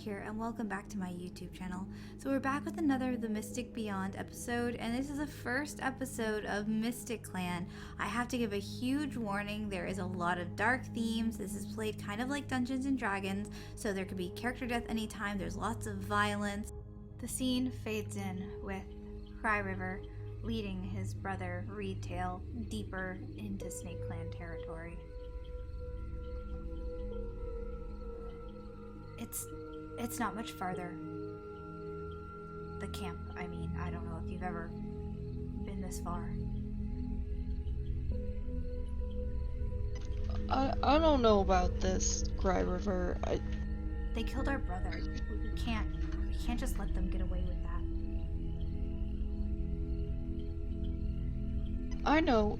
here, and welcome back to my YouTube channel. So we're back with another The Mystic Beyond episode, and this is the first episode of Mystic Clan. I have to give a huge warning, there is a lot of dark themes. This is played kind of like Dungeons and Dragons, so there could be character death anytime, there's lots of violence. The scene fades in with Cry River leading his brother Reedtail deeper into Snake Clan territory. It's not much farther. The camp, I mean, I don't know if you've ever been this far. I don't know about this, Cry River. They killed our brother. We can't just let them get away with that. I know.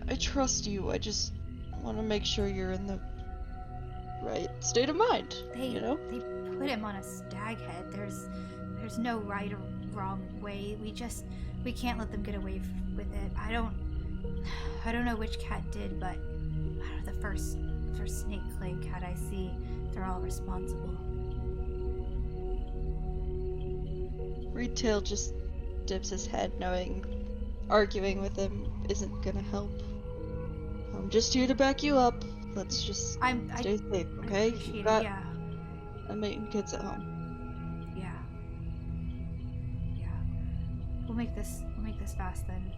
I trust you. I just want to make sure you're in the right state of mind. They put him on a stag head. There's no right or wrong way. We can't let them get away with it. I don't know which cat did, but the first Snake Clan cat I see, they're all responsible. Reedtail just dips his head, knowing arguing with him isn't gonna help. I'm just here to back you up. Let's just stay safe, okay? You've got a mate and kids at home. Yeah. We'll make this fast then.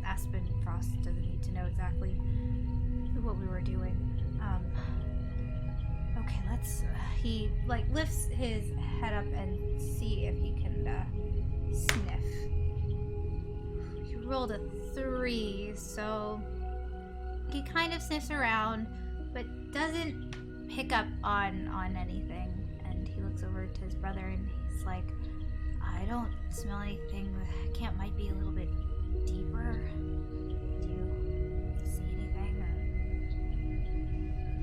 Aspen Frost doesn't need to know exactly what we were doing. Okay, let's. He lifts his head up and see if he can sniff. You rolled a 3, so. He kind of sniffs around, but doesn't pick up on anything. And he looks over to his brother and he's like, I don't smell anything. The camp might be a little bit deeper. Do you see anything?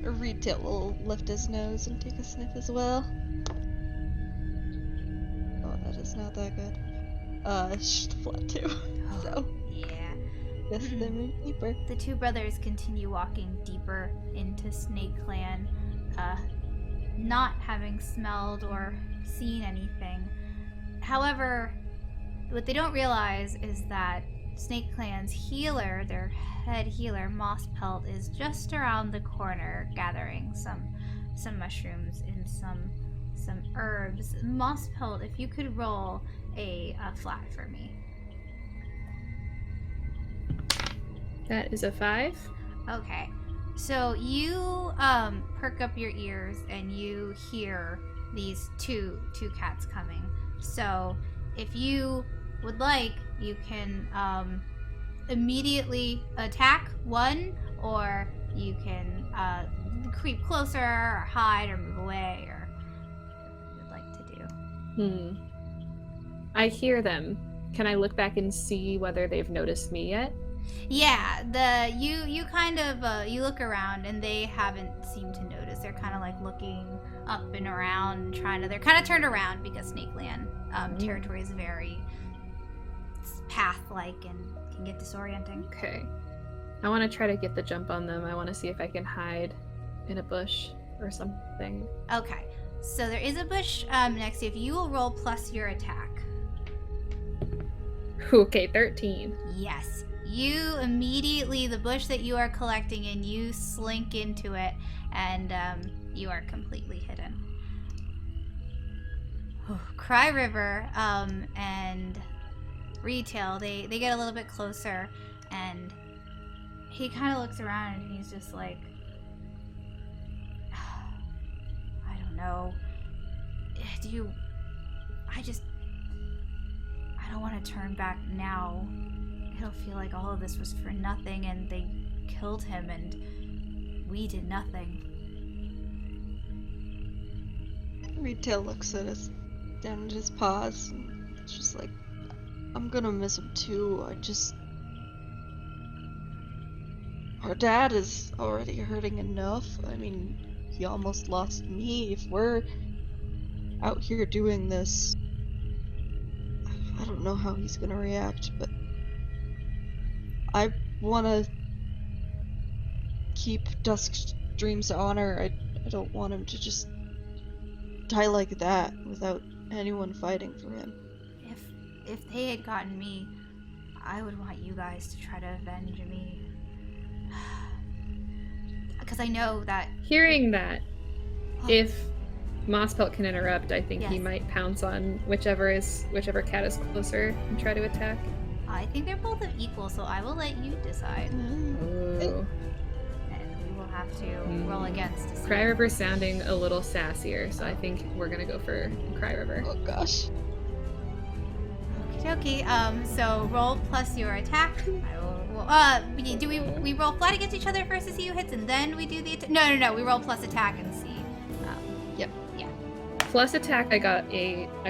Or Reedtail will lift his nose and take a sniff as well. Oh, that is not that good. Just a flat 2. So. Yes, they move deeper. The two brothers continue walking deeper into Snake Clan, not having smelled or seen anything. However, what they don't realize is that Snake Clan's healer, their head healer, Mosspelt, is just around the corner gathering some mushrooms and some herbs. Mosspelt, if you could roll a flat for me. That is a 5. Okay. So you perk up your ears and you hear these two cats coming. So if you would like, you can immediately attack one, or you can creep closer or hide or move away, or what you'd like to do. I hear them. Can I look back and see whether they've noticed me yet? Yeah, you kind of you look around and they haven't seemed to notice. They're kind of like looking up and around, they're kind of turned around because Snake Clan territory is very path-like and can get disorienting. Okay. I want to try to get the jump on them. I want to see if I can hide in a bush or something. Okay, so there is a bush next to you. If you will roll plus your attack. Okay, 13. Yes. You immediately, the bush that you are collecting in, you slink into it, and you are completely hidden. Cry River and Reedtail, they get a little bit closer, and he kind of looks around and he's just like, I don't know. I don't want to turn back now. It'll feel like all of this was for nothing, and they killed him, and we did nothing. Reedtail looks at us, down at his paws, and it's just like, I'm gonna miss him too. Our dad is already hurting enough. I mean, he almost lost me. If we're out here doing this, I don't know how he's gonna react, but I want to keep Dusk's dreams to honor. I don't want him to just die like that without anyone fighting for him. If they had gotten me, I would want you guys to try to avenge me. Because I know that... Hearing that, if Mosspelt can interrupt, I think he Yes. might pounce on whichever cat is closer and try to attack. I think they're both of equal, so I will let you decide. Ooh. And we will have to roll against to see. Cry River's sounding a little sassier, so I think we're gonna go for Cry River. Oh gosh. Okie dokie. So roll plus your attack. Do we roll flat against each other first to see who hits, and then we do the attack? No. We roll plus attack and see. Yep. Yeah. Plus attack, I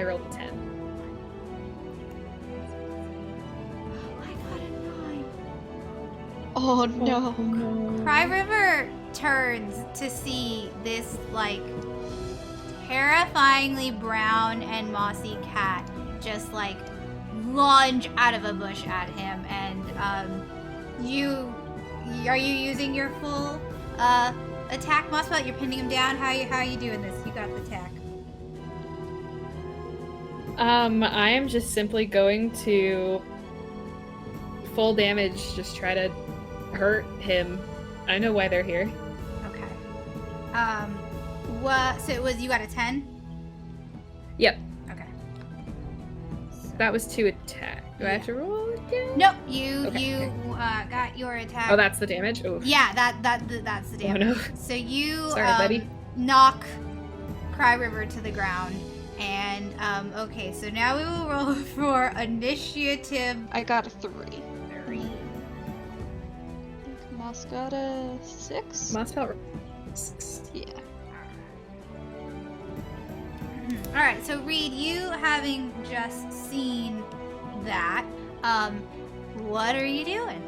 rolled a 10. I got a 9. Oh no. no. Cry River turns to see this like terrifyingly brown and mossy cat just like lunge out of a bush at him, and are you using your full attack, Mosspelt? You're pinning him down. How are you doing this? You got the attack. I am just simply going to full damage, just try to hurt him. I know why they're here. Okay. So it was, you got a 10? Yep, Okay. that was 2 attack. Do I have to roll again? Nope. Okay, You got your attack. Oh, that's the damage? Oof. Yeah, that's the damage. Oh, no. So you Sorry, buddy. knock Cry River to the ground, and okay, so now we will roll for initiative. I got a 3. 3. Moss got a 6? Mosspelt. Yeah. All right, so Reed, you having just seen that, what are you doing?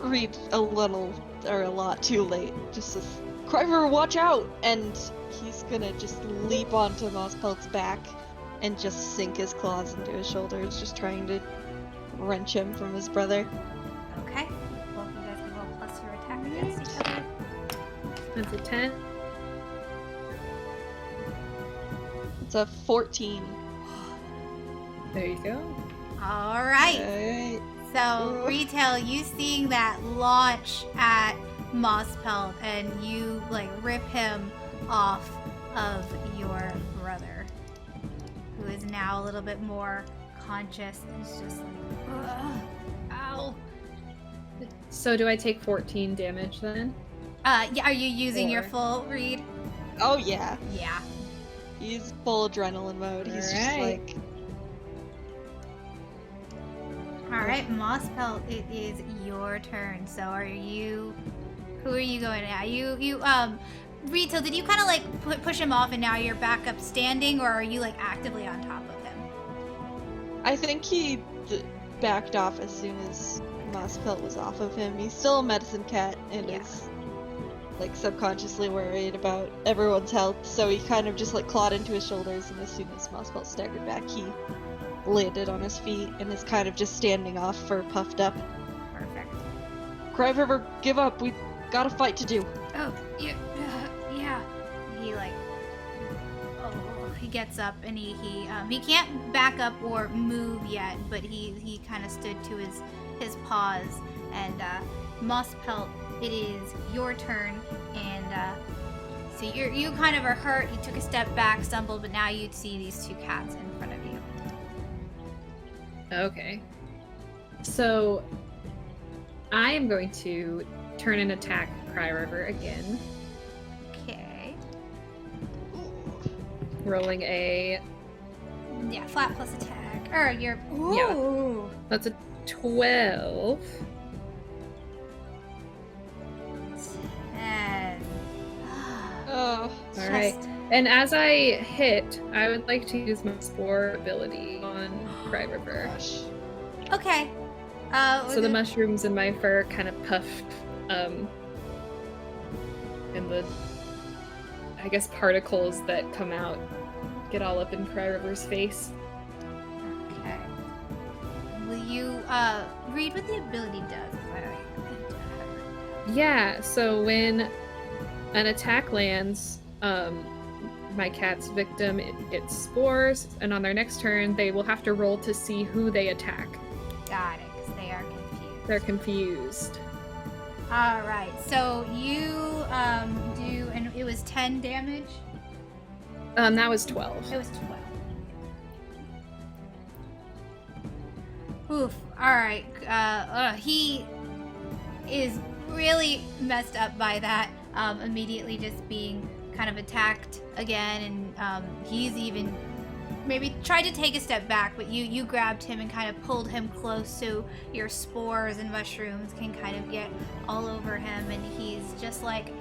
Reed a lot too late. Just says, Cry River, watch out! And he's gonna just leap onto Mosspelt's back and just sink his claws into his shoulders, just trying to wrench him from his brother. Okay. Both of you guys can roll plus your attack against each other. That's a 10. It's a 14. There you go. All right. Alright. So, Reedtail, you seeing that launch at Mosspelt, and you like rip him off of your brother, who is now a little bit more conscious and is just like, ugh, ow. So do I take 14 damage then? Yeah, are you using your Or- full Reed? Oh yeah. Yeah. He's full adrenaline mode. He's just Alright. like, All right, Mosspelt, it is your turn. So, who are you going at? Reedtail, did you kind of like push him off, and now you're back up standing, or are you like actively on top of him? I think he backed off as soon as Mosspelt was off of him. He's still a medicine cat and Yeah. is like subconsciously worried about everyone's health, so he kind of just like clawed into his shoulders, and as soon as Mosspelt staggered back, he landed on his feet and is kind of just standing off for puffed up. Perfect. Cry River, give up. We got a fight to do. Oh, yeah. He like, he gets up, and he can't back up or move yet, but he kind of stood to his paws. And Mosspelt, it is your turn, and so you kind of are hurt. You took a step back, stumbled, but now you see these two cats in front of you. Okay. So I am going to turn and attack Cry River again. Okay. Rolling a... Yeah, flat plus attack. Or your... Yeah. Ooh. That's a 12. 10. Oh, All right. And as I hit, I would like to use my Spore ability on Cry River. gosh. Okay. So the mushrooms in my fur kind of puff, and the, I guess, particles that come out get all up in Cry River's face. Okay. Will you read what the ability does? Yeah, so when an attack lands, my cat's victim gets spores, and on their next turn, they will have to roll to see who they attack. Got it, because they are confused. They're confused. All right, so you do, and it was 10 damage? That was 12. It was 12. Oof. All right. He is really messed up by that. Immediately just being kind of attacked again, and he's even maybe tried to take a step back, but you grabbed him and kind of pulled him close so your spores and mushrooms can kind of get all over him, and he's just like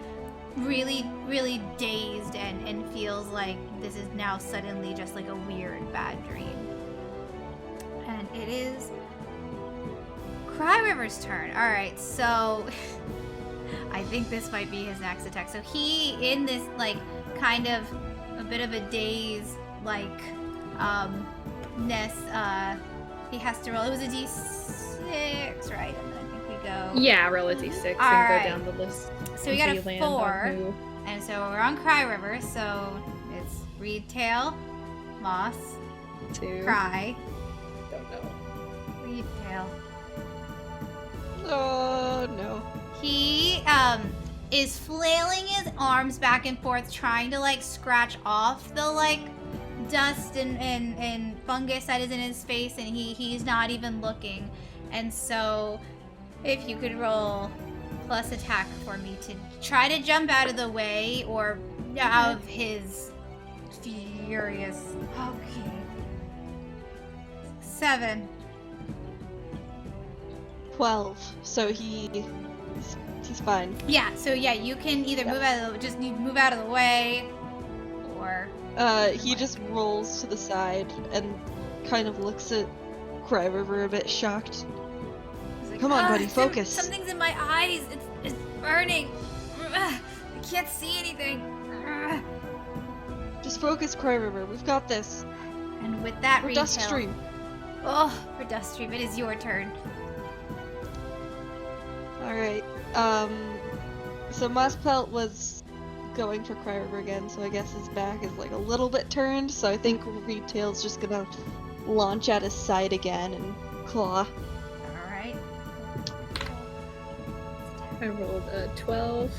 really, really dazed and feels like this is now suddenly just like a weird bad dream. And it is Cry River's turn. All right, so I think this might be his next attack. So he, in this like kind of a bit of a daze like ness, he has to roll. It was a d6, right? And then I think we go. Yeah, roll a d6 and right. go down the list. So we got a land on 4, who. and so we're on Cry River. So it's Reedtail, Moss, 2. Cry, Don't know. Reedtail. Oh no. He is flailing his arms back and forth, trying to like scratch off the like dust and fungus that is in his face, and he's not even looking. And so if you could roll plus attack for me to try to jump out of the way or out of his furious. Okay. 7. 12. So he's fine. Yeah, so yeah, you can either move out of the way, or He just rolls to the side and kind of looks at Cry River a bit shocked. he's like, Come on, buddy, "Ah, focus." Something's in my eyes. It's burning. I can't see anything. Just focus, Cry River. We've got this. And with that For retail, Duststream. oh, for Duststream, it is your turn. Alright. So Mospelt was going for Cry River again, so I guess his back is like a little bit turned, so I think Reedtail's just gonna launch at his side again and claw. All right. I rolled a 12.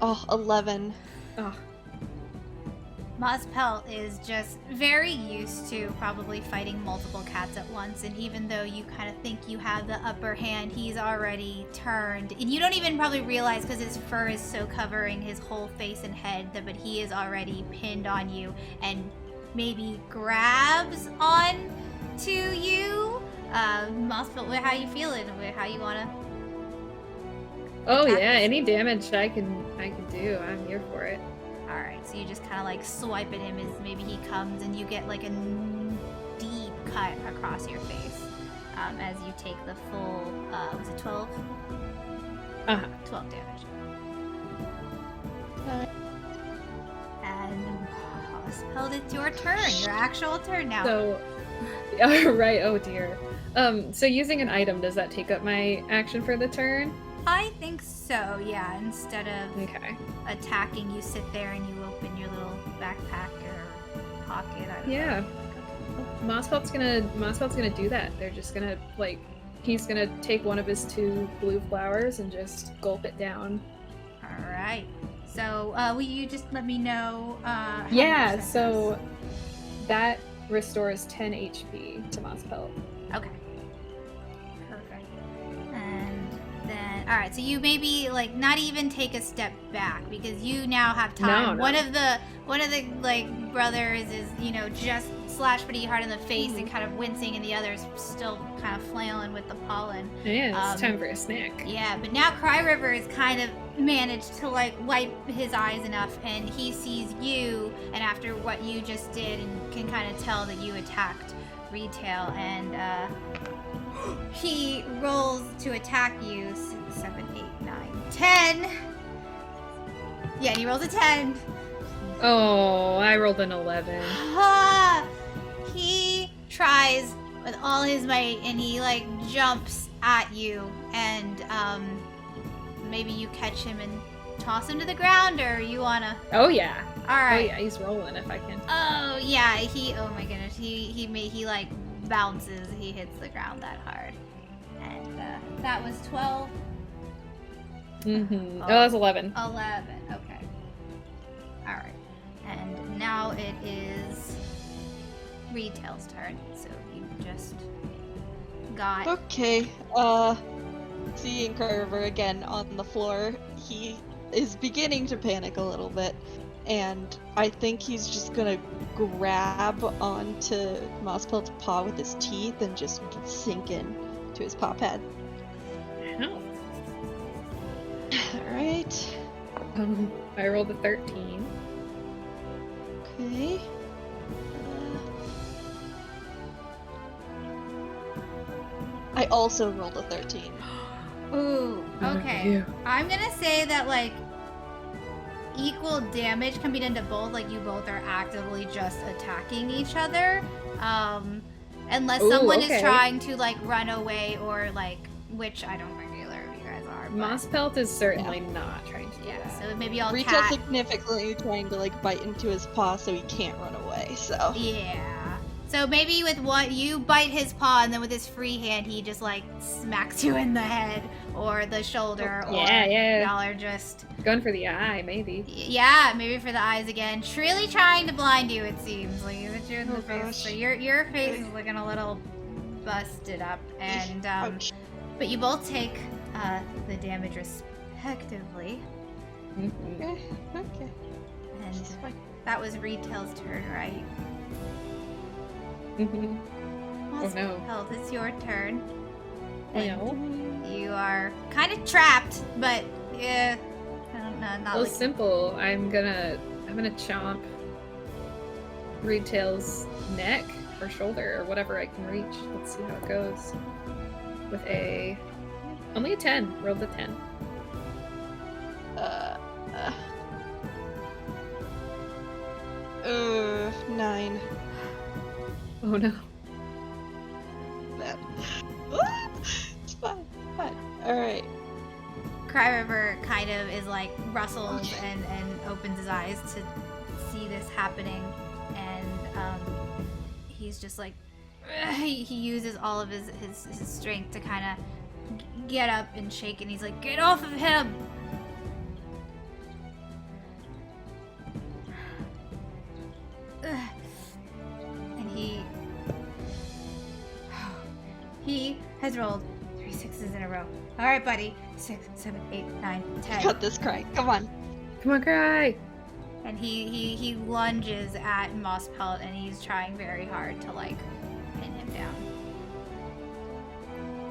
Oh, 11. Oh, Mospelt is just very used to probably fighting multiple cats at once, and even though you kind of think you have the upper hand, he's already turned. And you don't even probably realize because his fur is so covering his whole face and head, but he is already pinned on you and maybe grabs on to you. Mospelt, how you feeling? How you wanna? oh Attack yeah, this. any damage I can do. I'm here for it. Alright, so you just kind of like swipe at him as maybe he comes, and you get like a deep cut across your face as you take the full, was it 12? Uh-huh. 12 damage. Alright. And Mospelt, it's your turn, your actual turn now. So, right, oh dear. So using an item, does that take up my action for the turn? I think so, yeah. Instead of Okay. attacking, you sit there and you open your little backpack or pocket. I don't Yeah. know. Mospelt's gonna do that. They're just gonna he's gonna take one of his 2 blue flowers and just gulp it down. All right. So, will you just let me know? How Yeah, much that so that restores 10 HP to Mospelt. does? Okay. Perfect. And then, all right. So you maybe like not even take a step back because you now have time. No. One of the like brothers is just slashed pretty hard in the face and kind of wincing, and the other's still kind of flailing with the pollen. Yeah, it's time for a snack. Yeah, but now Cry River is kind of managed to like wipe his eyes enough, and he sees you, and after what you just did, and can kind of tell that you attacked Reedtail, and he rolls to attack you. 6, 7, 8, 9, 10. Yeah, and he rolls a 10. Oh, I rolled an 11. He tries with all his might, and he like jumps at you, and maybe you catch him and toss him to the ground, or you wanna? Oh yeah. All right. Oh yeah, he's rolling if I can. Oh yeah, oh my goodness, he like bounces, he hits the ground that hard, and that was 12. Mm-hmm. Oh, that's 11. 11. Okay. All right, and now it is Reedtail's turn. So you just got. Okay, seeing Carver again on the floor, he is beginning to panic a little bit, and I think he's just gonna grab onto Mosspelt's paw with his teeth and just sink in to his paw pad. Ow. Alright. I rolled a 13. Okay. I also rolled a 13. Ooh. Okay. Yeah. I'm gonna say that like equal damage can be done to both. Like you both are actively just attacking each other. Unless Ooh, someone okay. is trying to like run away or like, which I don't think either of you guys are. But, Mosspelt is certainly not trying to do yeah. that. So maybe I'll Retail cat. significantly trying to like bite into his paw so he can't run away, so. Yeah. So maybe with one, you bite his paw, and then with his free hand, he just like smacks you in the head or the shoulder. Or Yeah. y'all are just. Going for the eye, maybe. Yeah, maybe for the eyes again. Really trying to blind you, it seems. Like, it's you in the Oh, face. gosh. So your face is looking a little busted up. And, Ouch. but you both take the damage respectively. Mm-hmm. Okay. And It's fine. that was Reedtail's turn, right? Mm-hmm. Oh, no. Held, it's your turn. I And know. you are kind of trapped, but yeah, I don't know, not Well, like simple. I'm gonna chomp Reedtail's neck or shoulder or whatever I can reach. Let's see how it goes. With only a 10. Rolled a 10. 9. Oh no. That. It's fine. Alright. Cry River kind of is like rustles and opens his eyes to see this happening, and he's just like he uses all of his strength to kind of get up and shake, and he's like, "Get off of him!" And he has rolled 3 6s in a row. All right, buddy. 6, 7, 8, 9, 10. Cut this cry. Come on. Come on, Cry! And he lunges at Mosspelt, and he's trying very hard to like pin him down.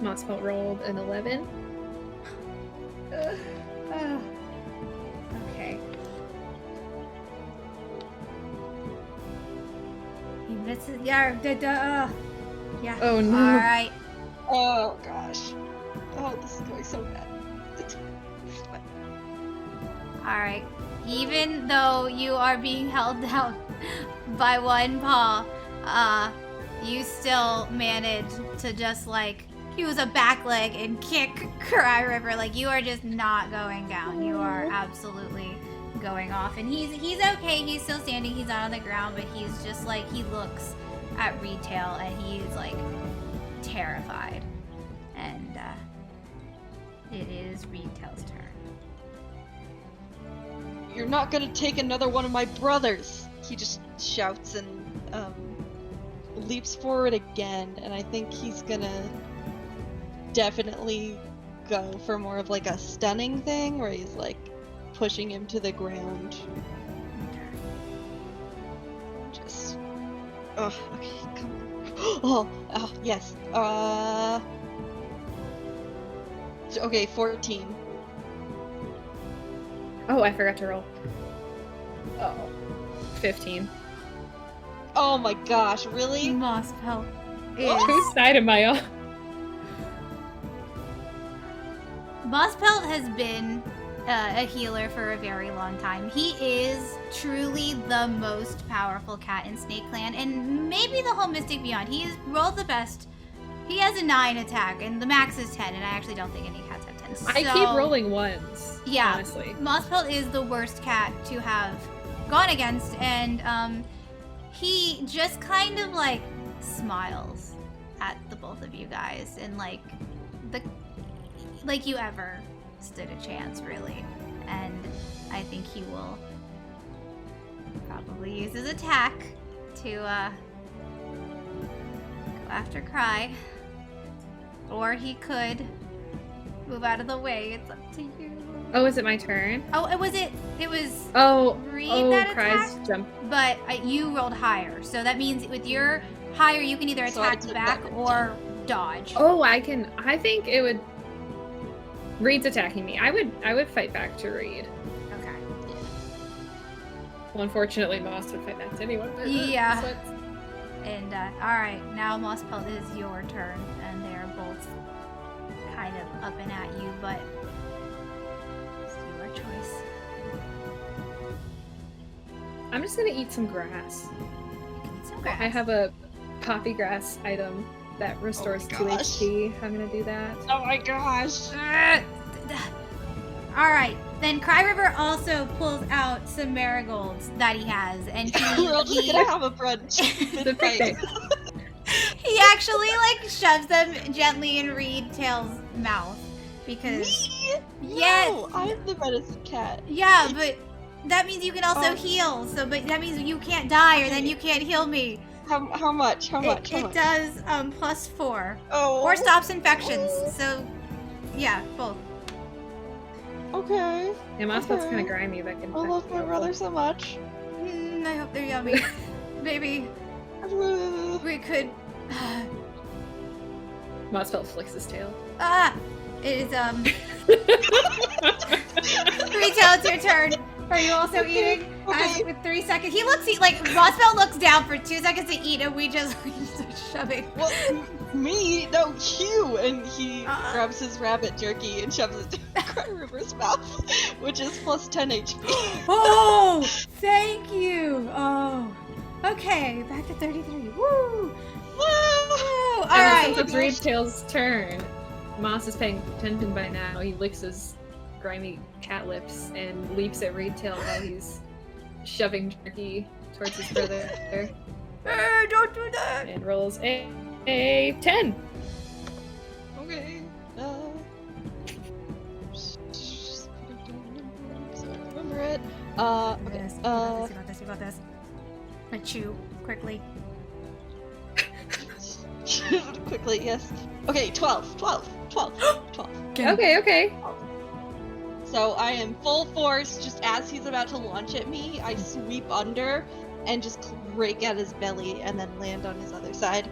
Mosspelt rolled an 11. Okay. He misses. Yeah. Yeah. Oh, no. All right. Oh gosh. Oh, this is going so bad. All right. Even though you are being held down by one paw, you still manage to just like use a back leg and kick Cry River. Like you are just not going down. You are absolutely going off. And he's okay. He's still standing. He's not on the ground, but he's just like, he looks at Reedtail and he's like terrified. And it is Reedtail's turn. You're not gonna take another one of my brothers! He just shouts and leaps forward again, and I think he's gonna definitely go for more of like a stunning thing where he's like pushing him to the ground. Just okay, come on. Oh, yes. Okay, 14. Oh, I forgot to roll. Oh. 15. Oh my gosh, really? Mosspelt Whose side am I on? Mosspelt has been a healer for a very long time. He is truly the most powerful cat in Snake Clan, and maybe the whole Mystic Beyond. He has rolled the best He has a 9 attack, and the max is 10, and I actually don't think any cats have 10. I keep So, rolling ones. Yeah, Honestly. Mossfelt is the worst cat to have gone against, and he just kind of like smiles at the both of you guys, and like you ever stood a chance, really. And I think he will probably use his attack to go after Cry, or he could move out of the way. It's up to you. Oh, is it my turn? Oh, it was Reed that Cry's attacked, jump. but you rolled higher, so that means with your higher, you can either So I attack took back that. or dodge. Oh, I think it would. Reed's attacking me. I would fight back to Reed. Okay. Well, unfortunately, Moss would fight back to anyone. But, Yeah. so it's- And all right, now Mossfelt is your turn, and they're both kind of up and at you, but it's your choice. I'm just gonna eat some grass. You can eat some grass. I have a poppy grass item that restores 2 gosh. HP. I'm gonna do that. Oh my gosh. All right, then Cry River also pulls out some marigolds that he has, and We're all just gonna have a brunch. The picnic. he actually like shoves them gently in Reedtail's mouth because Me? Yes. No, I'm the medicine cat. yeah, but that means you can also Oh. heal. So, but that means you can't die, or then Okay. you can't heal me. How much? How much? It does +4 Oh. or stops infections. So, yeah, both. Okay. Yeah, Mossfelt's kind Okay. of grimy. That can I love my brother so much. I hope they're yummy. Maybe we could. Mossfelt flicks his tail. It is Reedtail, it's your turn. Are you also eating? Okay. With 3 seconds, he looks like Mossfelt looks down for 2 seconds to eat, and we just start shoving. Well, me? No, you! And he Uh-uh. grabs his rabbit jerky and shoves it down Cry River's mouth, which is plus 10 HP. Oh, thank you. Oh, okay, back to 33. Woo! Woo! All And right. since it's Reedtail's turn, Moss is paying attention by now. He licks his grimy cat lips and leaps at Reedtail while he's shoving jerky towards his brother Don't do that. and rolls a 10. Okay. So I remember it. Okay. You got this. I chew quickly. Quickly, yes. Okay, 12. Okay. So I am full force, just as he's about to launch at me, I sweep under and just rake at his belly and then land on his other side.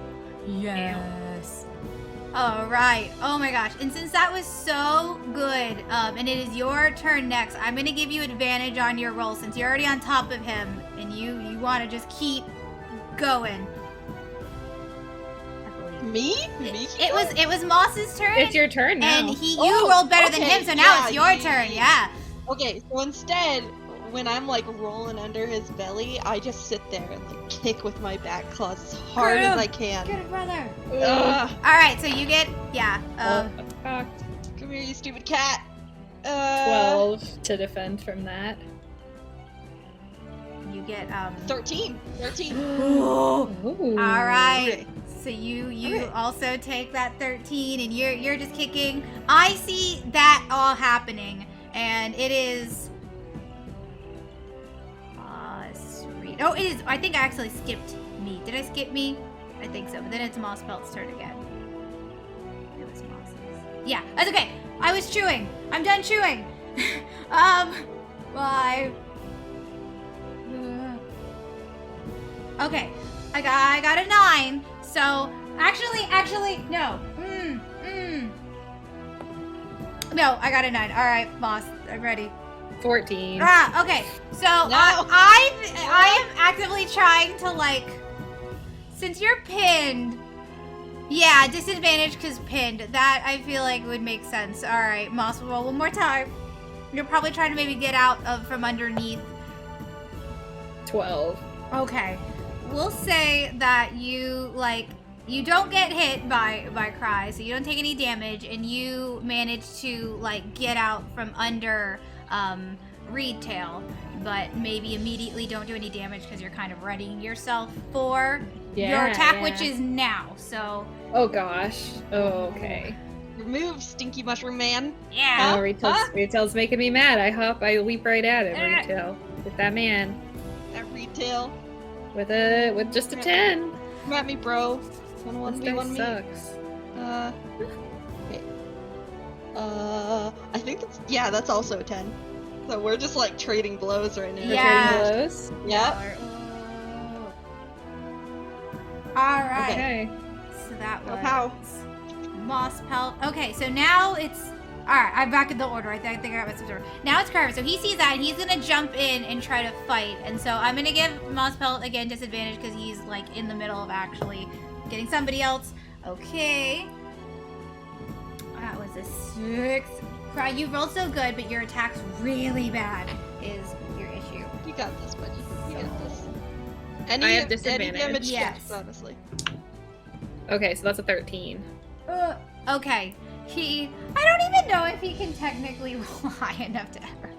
Yes. All right. Oh my gosh. And since that was so good, and it is your turn next, I'm gonna give you advantage on your roll since you're already on top of him, and you want to just keep going. I believe. Me? It was Moss's turn. It's your turn now. And you Oh, rolled better than okay, him, so now it's yeah, your turn. Yeah. Okay, so instead, when I'm like rolling under his belly, I just sit there and like kick with my back claws as hard Get as him. I can. Get it, brother. Ugh. All right. So you get Fuck. Come here, you stupid cat. 12 to defend from that. you get 13. All Ooh. right. Okay. So you Okay. also take that 13, and you're just kicking. I see that all happening, and it is. Sweet. Oh, it is. I think I actually skipped me. Did I skip me? I think so. But then it's Mossfelt's turn again. It was Moss's. Yeah, that's okay. I was chewing. I'm done chewing. 5. Okay, I got a 9. So actually no. No, I got a 9. All right, Moss, I'm ready. 14. Okay. So No. I am actively trying to like, since you're pinned. Yeah, disadvantage because pinned. That I feel like would make sense. All right, Moss, roll one more time. You're probably trying to maybe get out of from underneath. 12. Okay. We'll say that you, like, you don't get hit by Cry, so you don't take any damage, and you manage to like get out from under Reedtail, but maybe immediately don't do any damage because you're kind of readying yourself for your attack, which is now. So. Oh gosh. Oh, okay. Remove, stinky mushroom man. Yeah. Oh, Reedtail's making me mad. I leap right at him, Reedtail. With that man. That Reedtail. With just a 10. Come at me, bro. This guy sucks. Okay. I think that's also a 10. So we're just like trading blows right now. Yeah. Trading blows. Yep. All right. Okay. So that was Pow. Moss Pelt. Okay, so now it's alright, I'm back in the order. I think I got my order. Now it's Carver. So he sees that and he's gonna jump in and try to fight. And so I'm gonna give Moss Pelt again disadvantage because he's like in the middle of actually getting somebody else. Okay. That was a 6. Cry, you rolled so good, but your attack's really bad is your issue. You got this, buddy. You got this. I have disadvantage. Any damage Yes. checks, honestly. Okay, so that's a 13. Okay. I don't even know if he can technically roll high enough to ever.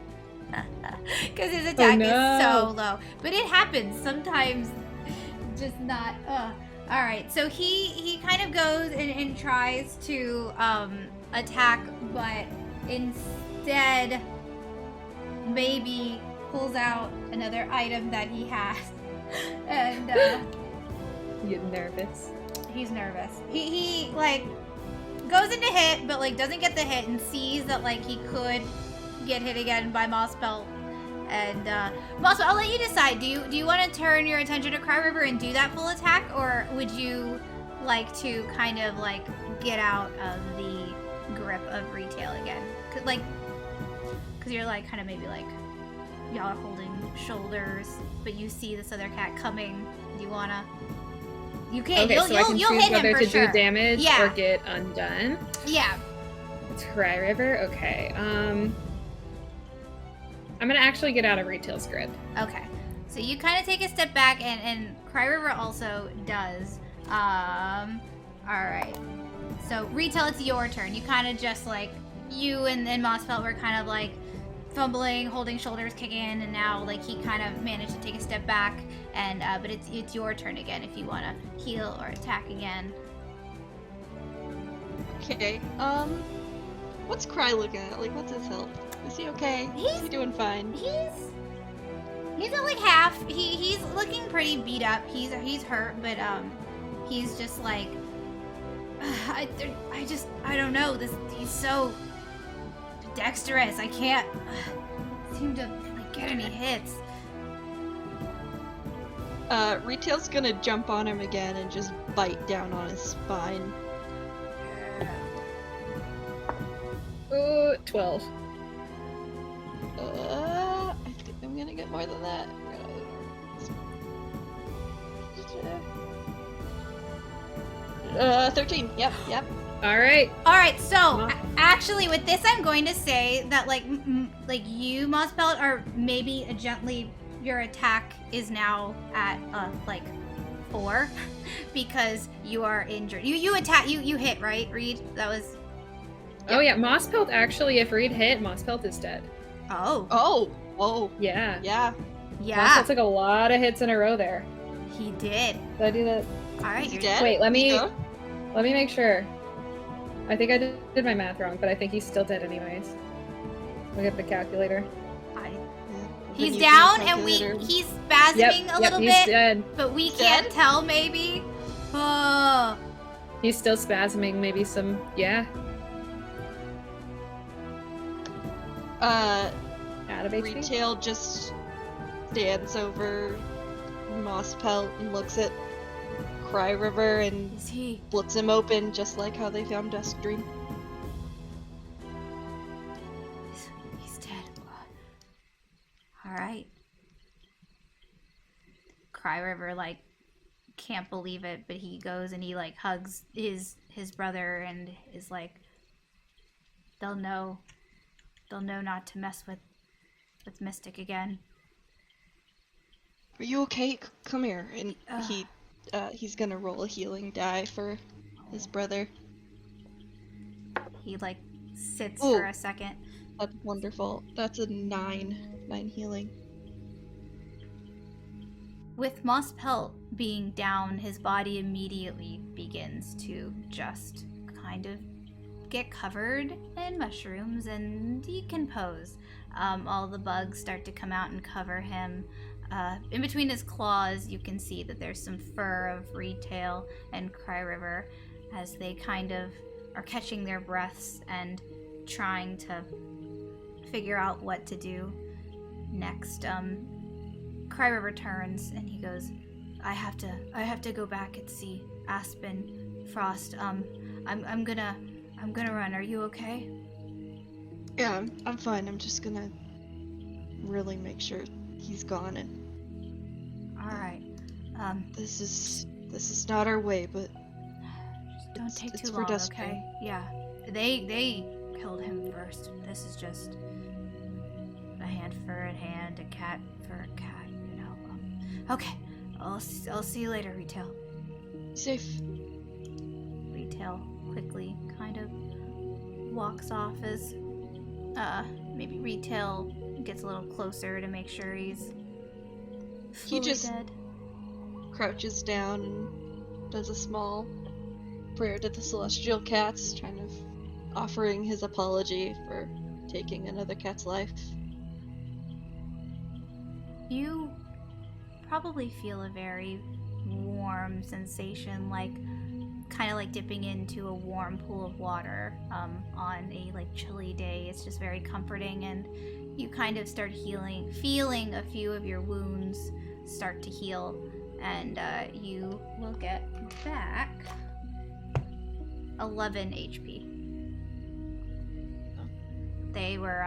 Because his attack is so low. But it happens. Sometimes just not, Alright, so he kind of goes and tries to, attack, but instead maybe pulls out another item that he has. And, You get nervous. he's nervous. He like goes into hit, but like doesn't get the hit and sees that like he could get hit again by Moss Pelt. And Moss Pelt, I'll let you decide. Do you want to turn your attention to Cry River and do that full attack, or would you like to kind of like get out of the grip of Reedtail again? Cause you're like kind of maybe like y'all are holding shoulders, but you see this other cat coming. Do you wanna? You can. Okay, You'll so I can you'll choose hit him whether for to sure. do damage Yeah. or get undone. Yeah. It's Cry River. Okay. I'm gonna actually get out of Reedtail's grip. Okay. So you kind of take a step back, and Cry River also does. All right. So Reedtail, it's your turn. You kind of just like you and Moss Pelt were kind of like fumbling, holding shoulders, kicking, and now like he kind of managed to take a step back. And but it's your turn again if you want to heal or attack again. Okay. What's Cry looking at? Like, what's his health? Is he okay? Is he doing fine? He's at like half. He's looking pretty beat up. He's hurt, but he's just like I don't know. He's so dexterous. I can't seem to like get any hits. Reedtail's gonna jump on him again and just bite down on his spine. 12. I think I'm gonna get more than that. 13. Yep. All right. All right, so actually, with this, I'm going to say that like you, Moss Pelt, are maybe your attack is now at like 4 because you are injured. You hit, right, Reed? That was. Oh yeah, Moss Pelt actually, if Reed hit, Moss Pelt is dead. Oh. Yeah. Yeah. Moss Pelt took a lot of hits in a row there. He did. Did I do that? All right, He's you're dead? Wait, let me Yeah. make sure. I think I did my math wrong, but I think he's still dead anyways. Look at the calculator. He's down and he's spasming a little he's bit, dead. but we can't tell maybe. Oh. He's still spasming, maybe some, yeah. Out of HP. Reedtail just stands over Moss Pelt and looks at Cry River and Is he? splits him open just like how they found Dusk Dream. He's dead. All right. Cry River like can't believe it, but he goes and he like hugs his brother and is like, they'll know not to mess with Mystic again. Are you okay? Come here. And he he's gonna roll a healing die for his brother. He like sits Ooh. for a second. That's wonderful. That's a 9 healing. With Moss Pelt being down, his body immediately begins to just kind of get covered in mushrooms and decompose. All the bugs start to come out and cover him. In between his claws, you can see that there's some fur of Reedtail and Cry River as they kind of are catching their breaths and trying to figure out what to do next. Cry River turns and he goes, I have to go back and see Aspen, Frost. I'm gonna run. Are you okay? Yeah, I'm fine. I'm just gonna really make sure he's gone and All right. this is not our way, but Just don't take it's too for long, Destiny. okay? Yeah. They killed him first. This is just a hand for a hand, a cat for a cat, you know. Okay. I'll see you later, Reedtail. Safe. Reedtail quickly kind of walks off as maybe Reedtail gets a little closer to make sure he's fully just- dead. Crouches down and does a small prayer to the celestial cats, kind of offering his apology for taking another cat's life. You probably feel a very warm sensation, like kind of like dipping into a warm pool of water on a like chilly day. It's just very comforting, and you kind of start feeling a few of your wounds start to heal, and you will get back 11 HP. They were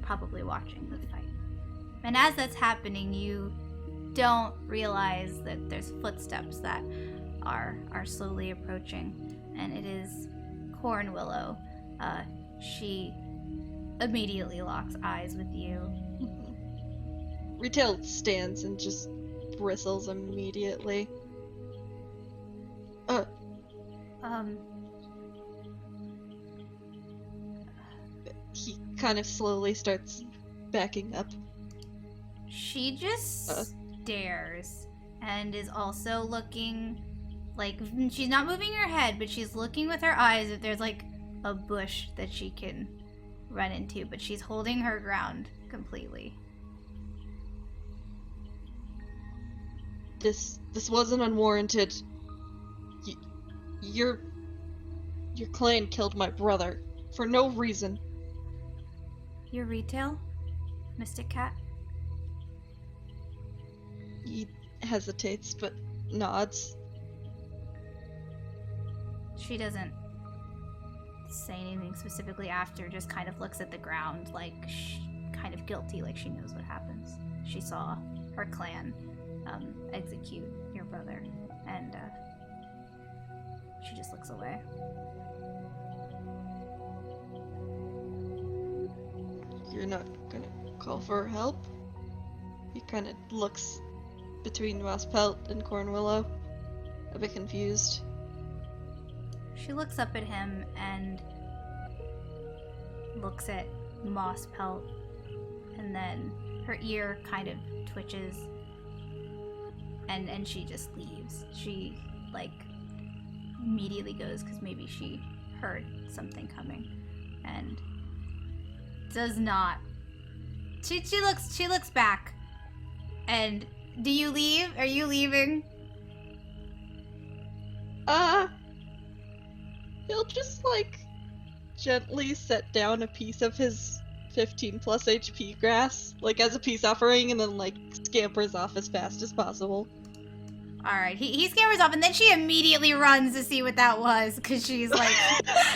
probably watching the fight. And as that's happening, you don't realize that there's footsteps that are slowly approaching, and it is Cornwillow. She immediately locks eyes with you. Reedtail stands and just bristles immediately. He kind of slowly starts backing up. She just stares and is also looking like she's not moving her head, but she's looking with her eyes if there's like a bush that she can run into, but she's holding her ground completely. This wasn't unwarranted. Your clan killed my brother for no reason. Your Reedtail, Mystic Cat? He hesitates but nods. She doesn't say anything specifically after, just kind of looks at the ground like kind of guilty, like she knows what happens. She saw her clan execute your brother, and she just looks away. You're not gonna call for help? He kind of looks between Waspelt and Cornwillow, a bit confused. She looks up at him and looks at Moss Pelt, and then her ear kind of twitches, and she just leaves. She like immediately goes because maybe she heard something coming, and does not. She looks back, and do you leave? Are you leaving? He'll just like gently set down a piece of his 15 plus HP grass, like as a peace offering, and then like scampers off as fast as possible. Alright, he scampers off, and then she immediately runs to see what that was, because she's like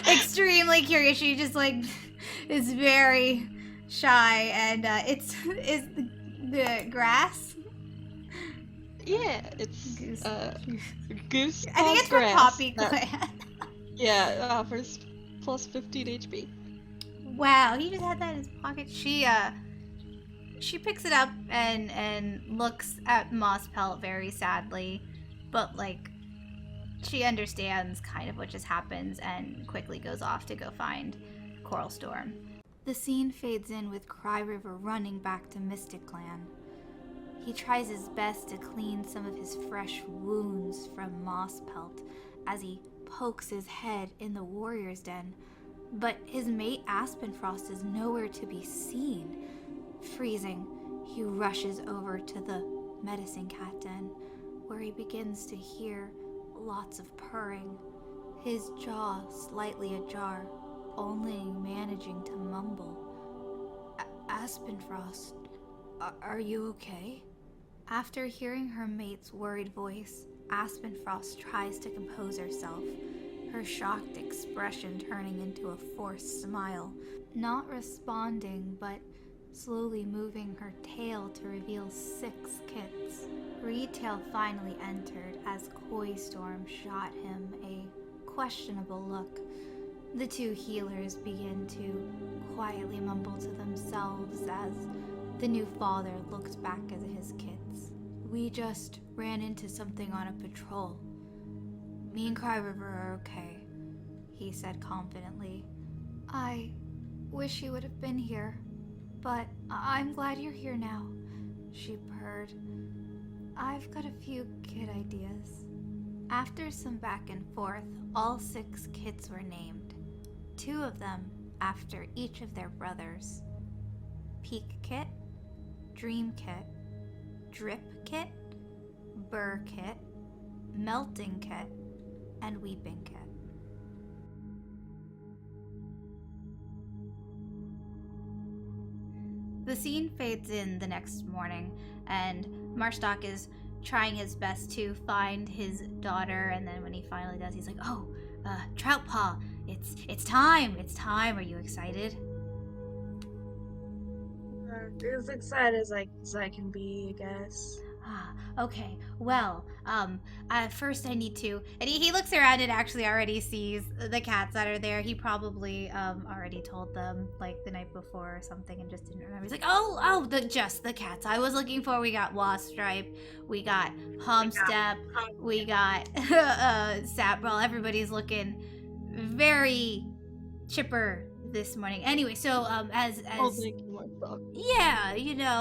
extremely curious. She just like is very shy, and it's the grass. Yeah, it's Goose. goose. I think it's for grass Poppy that- Clan. Yeah, it offers plus 15 HP. Wow, he just had that in his pocket. She picks it up and looks at Moss Pelt very sadly, but like she understands kind of what just happens and quickly goes off to go find Coral Storm. The scene fades in with Cry River running back to Mystic Clan. He tries his best to clean some of his fresh wounds from moss pelt as he pokes his head in the warrior's den, but his mate Aspenfrost is nowhere to be seen. Freezing, he rushes over to the medicine cat den, where he begins to hear lots of purring, his jaw slightly ajar, only managing to mumble, Aspenfrost, are you okay? After hearing her mate's worried voice, Aspenfrost tries to compose herself, her shocked expression turning into a forced smile, not responding but slowly moving her tail to reveal 6 kits. Reedtail finally entered as Koi Storm shot him a questionable look. The 2 healers begin to quietly mumble to themselves as the new father looked back at his kids. We just ran into something on a patrol. Me and Cry River are okay, he said confidently. I wish you would have been here, but I'm glad you're here now, she purred. I've got a few kid ideas. After some back and forth, all 6 kits were named. 2 of them after each of their brothers. Peak Kit, Dream Kit, Drip Kit, Burr Kit, Melting Kit, and Weeping Kit. The scene fades in the next morning, and Marstock is trying his best to find his daughter, and then when he finally does, he's like, Troutpaw, it's time, are you excited? As excited as I can be, I guess. Okay, well, first I need to, and he looks around and actually already sees the cats that are there. He probably already told them like the night before or something and just didn't remember. He's like, just the cats I was looking for. We got Waspstripe, we got Homestep, we got Sapbrawl. Everybody's looking very chipper this morning. Anyway, so as thank you, Marstock. yeah,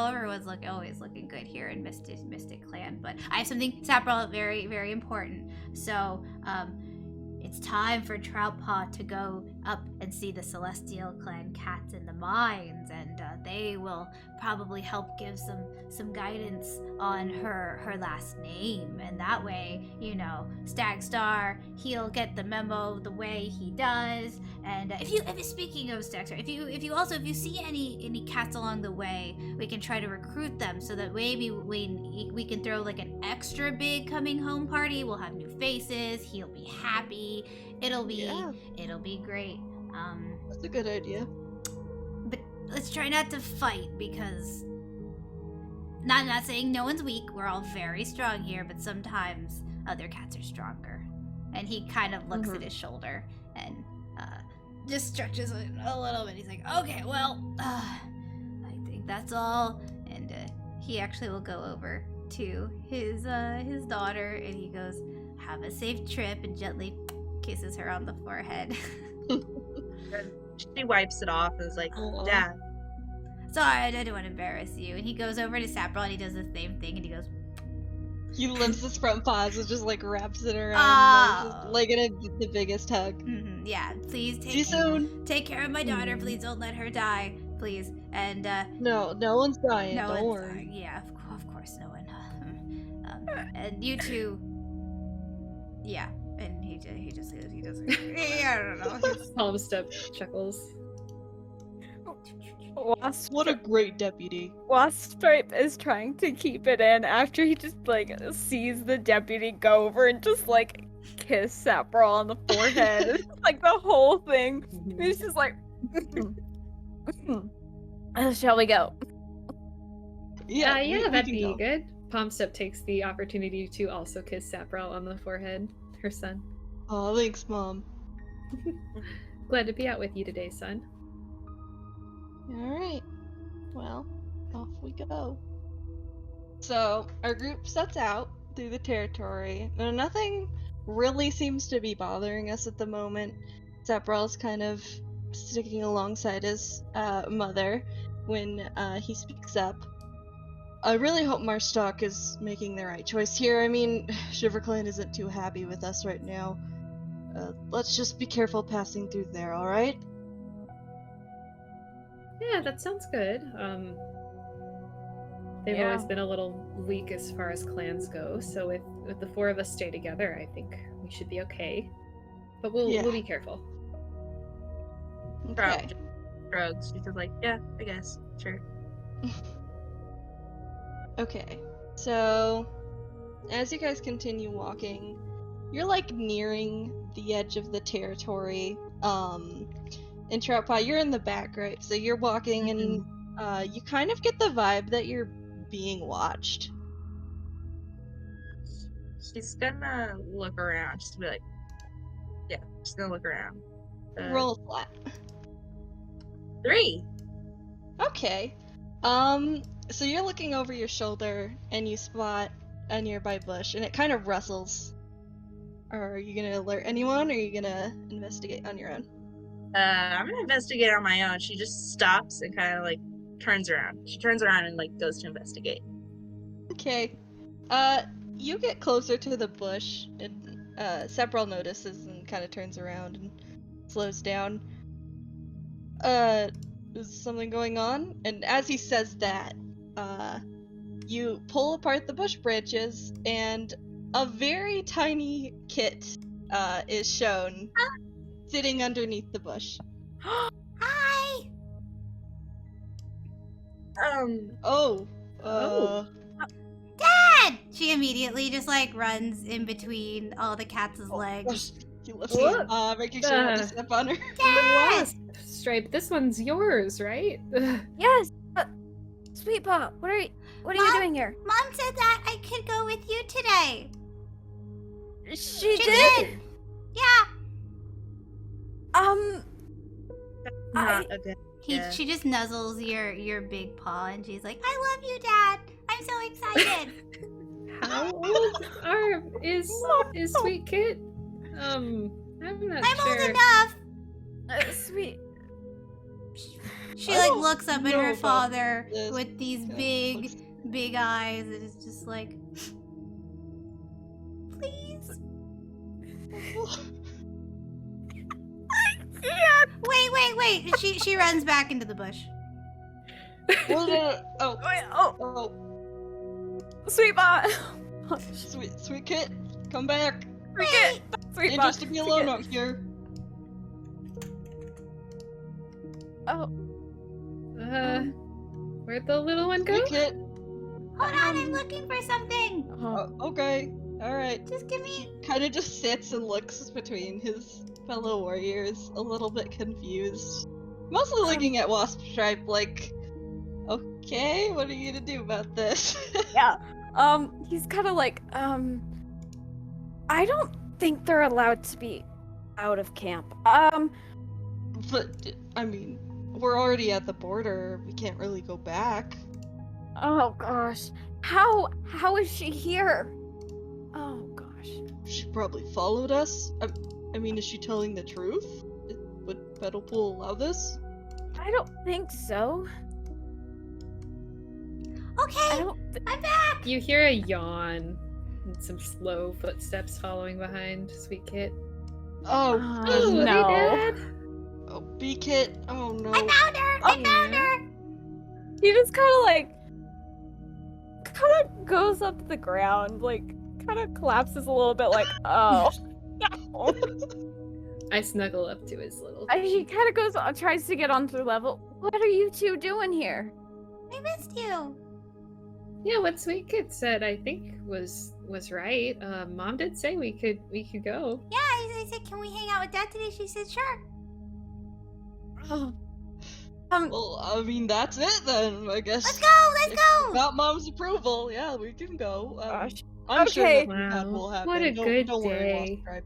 everyone's always looking good here in Mystic Clan. But I have something, Sapbrawl, very, very important. So, it's time for Troutpaw to go up and see the Celestial Clan cats in the mines, and they will probably help give some guidance on her last name, and that way, Stagstar, he'll get the memo the way he does. And speaking of Stagstar, if you see any cats along the way, we can try to recruit them so that maybe we can throw like an extra big coming home party. We'll have new faces. He'll be happy. It'll be great. That's a good idea. But let's try not to fight, because I'm not saying no one's weak. We're all very strong here, but sometimes other cats are stronger. And he kind of looks at his shoulder and just stretches it a little bit. He's like, okay, well, I think that's all. And he actually will go over to his daughter, and he goes, have a safe trip, and gently kisses her on the forehead. She wipes it off and is like, Dad. Sorry, I didn't want to embarrass you. And he goes over to Sapbrawl and he does the same thing, and he goes, He lifts his front paws and just like wraps it around, just like in the biggest hug. Yeah, please take care of my daughter. Please don't let her die, please. And no one's dying. Don't worry. Dying. Yeah, of course, no one. And you two. Yeah, and he just I don't know. Homestep chuckles. What a great deputy. Waspstripe is trying to keep it in after he just sees the deputy go over and just kiss Sapbrawl on the forehead. It's the whole thing. He's just like, shall we go? Yeah, that'd be good. Homestep takes the opportunity to also kiss Sapbrawl on the forehead, her son. Oh, thanks, Mom. Glad to be out with you today, son. Alright. Well, off we go. So, our group sets out through the territory. Now, nothing really seems to be bothering us at the moment. Sapbrawl's kind of sticking alongside his mother when he speaks up. I really hope Marstock is making the right choice here. I mean, Shiver Clan isn't too happy with us right now. Let's just be careful passing through there, alright? Yeah, that sounds good. They've Yeah. always been a little weak as far as clans go, so if the four of us stay together, I think we should be okay. But we'll be careful. Okay. Drugs. She's just like, yeah, I guess. Sure. Okay, so as you guys continue walking, you're like nearing the edge of the territory. And Troutpaw, you're in the back, right? So you're walking and you kind of get the vibe that you're being watched. She's gonna look around. Just to be like, yeah, she's gonna look around. Roll flat. 3. Okay. So you're looking over your shoulder and you spot a nearby bush and it kind of rustles. Are you gonna alert anyone or are you gonna investigate on your own? I'm gonna investigate on my own. She just stops and kind of like turns around. She turns around and like goes to investigate. Okay. You get closer to the bush and Sapbrawl notices and kind of turns around and slows down. Is something going on? And as he says that, you pull apart the bush branches and a very tiny kit is shown sitting underneath the bush. Hi! Dad! She immediately just like runs in between all the cats' legs. He lifts his making sure not to step on her. Dad! Waspstripe, this one's yours, right? Yes. Sweet Paw, what are you Mom? doing here? Mom said that I could go with you today. She She did. did. Yeah. Not a good. Yeah. She just nuzzles your big paw and she's like, I love you, Dad. I'm so excited. How old is Sweet Kit? I'm not I'm sure. old enough. Sweet. She I like don't looks up at know her about father this. with these big eyes and is just like, please. Wait. She runs back into the bush. Oh, Sweet Paw. sweet kid, come back. Wait. Sweet Ain't Paw. just to be alone out here. Oh. Where'd the little one go? Sweet kid. Hold on, I'm looking for something. Okay, all right. Just give me. Kind of just sits and looks between his fellow warriors, a little bit confused. Mostly looking at Waspstripe like, okay, what are you gonna do about this? Yeah. He's kind of like, I don't think they're allowed to be out of camp. But, I mean, we're already at the border. We can't really go back. Oh gosh. How is she here? Oh gosh. She probably followed us. I mean, is she telling the truth? Would Petalpool allow this? I don't think so. Okay, I'm back. You hear a yawn and some slow footsteps following behind Sweet Kit. Oh, Oh, no. Hey, Dad. oh, B-Kit. Oh no. I found her. I found her. He just kind of goes up to the ground, like kind of collapses a little bit, like, oh. No. I snuggle up to his little. He kind of goes, tries to get onto the level. What are you two doing here? I missed you. Yeah, what Sweet Kit said, I think was right. Mom did say we could go. Yeah, I said, can we hang out with Dad today? She said, sure. Oh. Well, I mean, that's it then, I guess. Let's go. Let's If go. Without Mom's approval, yeah, we can go. Gosh. I'm sure Okay. nothing bad will happen. What a good don't worry, day. Waspstripe.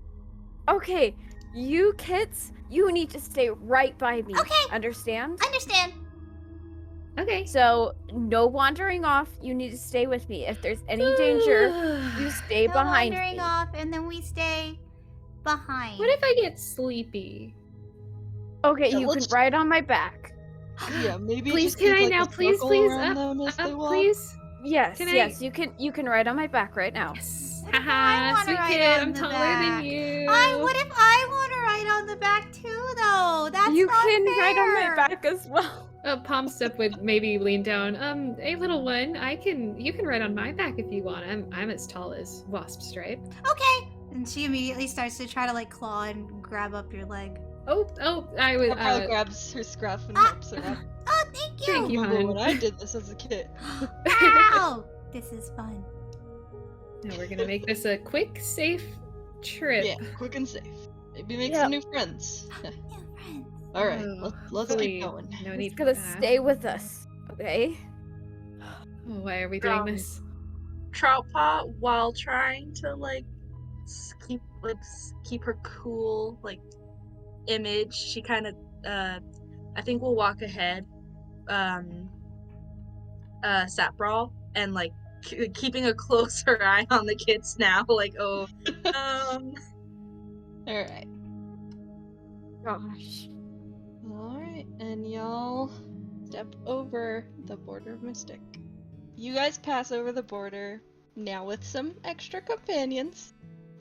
Okay, you kids, you need to stay right by me. Okay. Understand? Understand. Okay. So no wandering off. You need to stay with me. If there's any danger, you stay No behind wandering me. off, and then we stay behind. What if I get sleepy? Okay, Yeah, you can let's- ride on my back. Yeah, maybe Please, just can keep, I like, now? a Please, circle please, around them as they walk. please. Yes, Can yes, you can ride on my back right now. Yes. What if I Haha, wanna sweet ride kid, on I'm the taller back? than you. What if I want to ride on the back too, though? That's You not can fair. ride on my back as well. Palm step would maybe lean down. Hey little one, you can ride on my back if you want. I'm as tall as Waspstripe. Okay. And she immediately starts to try to like claw and grab up your leg. I would. Sapbrawl grabs her scruff and helps her up. Oh, thank you. Thank you, Remember hon. when I did this as a kid? Wow, this is fun. Now we're gonna make this a quick, safe trip. Yeah, quick and safe. Maybe make Yep. some new friends. New friends. All right, Oh, let's hopefully keep going. No He's need gonna for that. stay with us. Okay. Oh, why are we doing this? Troutpaw, while trying to like keep her cool like image, she kind of I think we'll walk ahead, Sapbrawl, and like keeping a closer eye on the kids now. Like, All right. Gosh. All right, and y'all step over the border of Mystic. You guys pass over the border now with some extra companions.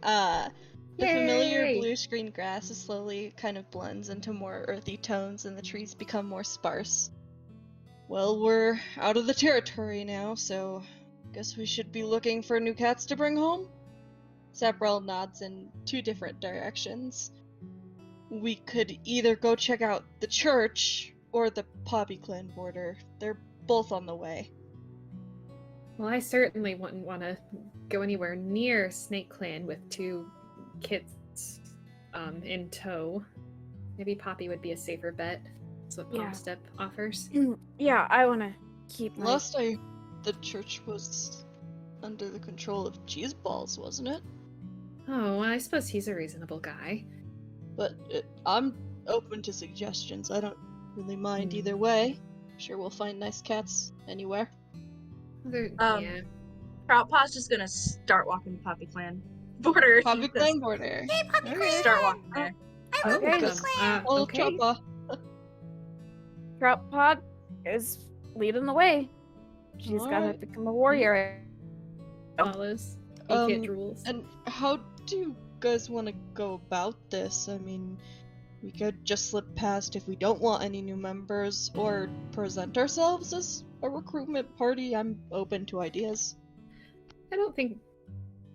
The familiar Yay! blue screen grass is slowly kind of blends into more earthy tones and the trees become more sparse. Well, we're out of the territory now, so guess we should be looking for new cats to bring home? Sapbrawl nods in two different directions. We could either go check out the church or the Poppy Clan border. They're both on the way. Well, I certainly wouldn't want to go anywhere near Snake Clan with two kids in tow. Maybe Poppy would be a safer bet. That's what Palm Yeah. Step offers. Yeah, I wanna keep my. Last I the church was under the control of Cheeseballs, wasn't it? Oh, well, I suppose he's a reasonable guy. But I'm open to suggestions. I don't really mind Hmm. either way. Sure, we'll find nice cats anywhere. Yeah. Troutpaw's just gonna start walking the Poppy Clan border. Poppy She's Clan just border. Hey, Puppy Alright. Clan. start walking there. I love Okay. Puppy Clan. Oh, Okay. Troutpaw. Troutpaw is leading the way. She's gotta Alright. become a warrior. Follows. Um, Kid rules. And how do you guys want to go about this? I mean, we could just slip past if we don't want any new members, or present ourselves as a recruitment party. I'm open to ideas. I don't think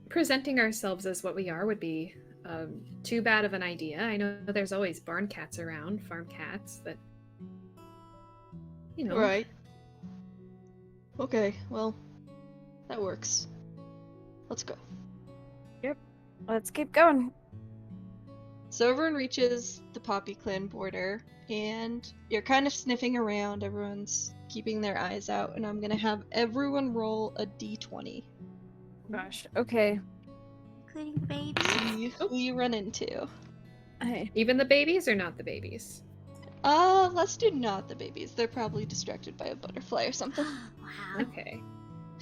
presenting ourselves as what we are would be too bad of an idea. I know there's always barn cats around, farm cats, that you know. Right. Okay, well, that works. Let's go. Let's keep going. So everyone reaches the Poppy Clan border, and you're kind of sniffing around. Everyone's keeping their eyes out, and I'm gonna have everyone roll a d20. Gosh. Okay. Including the baby. See who you run into. Hey. Even the babies or not the babies? Let's do not the babies. They're probably distracted by a butterfly or something. Wow. Okay.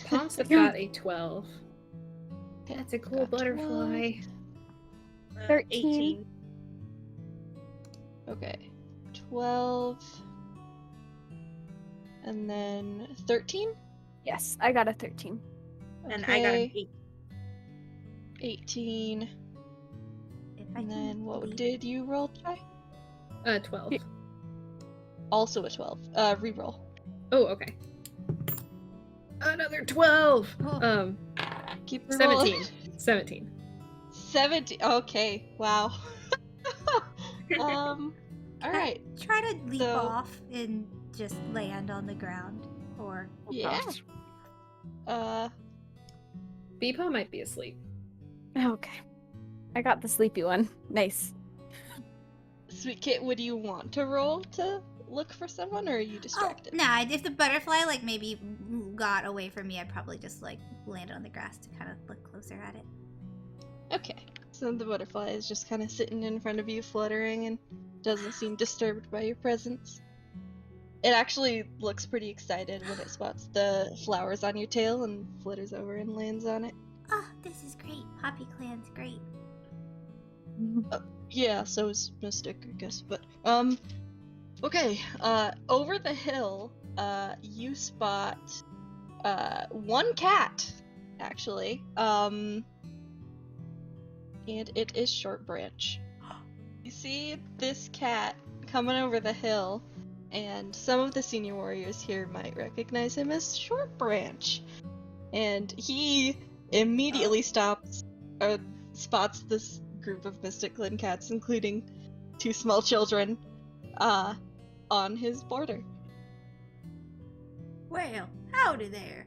Palms have got a 12. Okay, That's a cool got butterfly. 13. 18. Okay. 12. And then 13? Yes, I got a 13. And I got an Okay, 8. 18. If I And can then what believe- did you roll, Ty? 12. Also a 12. Reroll. Oh, okay. Another 12. Oh. Keep rerolling. 17. 17. Okay, wow. Alright. Try to leap So- off and just land on the ground. Or Yeah. Beepo might be asleep. Okay. I got the sleepy one. Nice. Sweet Kit, would you want to roll to look for someone, or are you oh, distracted? nah, if the butterfly like maybe got away from me, I'd probably just like land on the grass to kind of look closer at it. Okay. So the butterfly is just kind of sitting in front of you, fluttering, and doesn't seem disturbed by your presence. it actually looks pretty excited when it spots the flowers on your tail and flitters over and lands on it. Oh, this is great. Poppy Clan's great. Yeah, so is Mystic, I guess. But okay. Over the hill, you spot one cat, actually. And it is Short Branch. You see this cat coming over the hill, and some of the senior warriors here might recognize him as Short Branch. And he immediately spots this group of Mystic Clan cats, including 2 small children, on his border. Well, howdy there,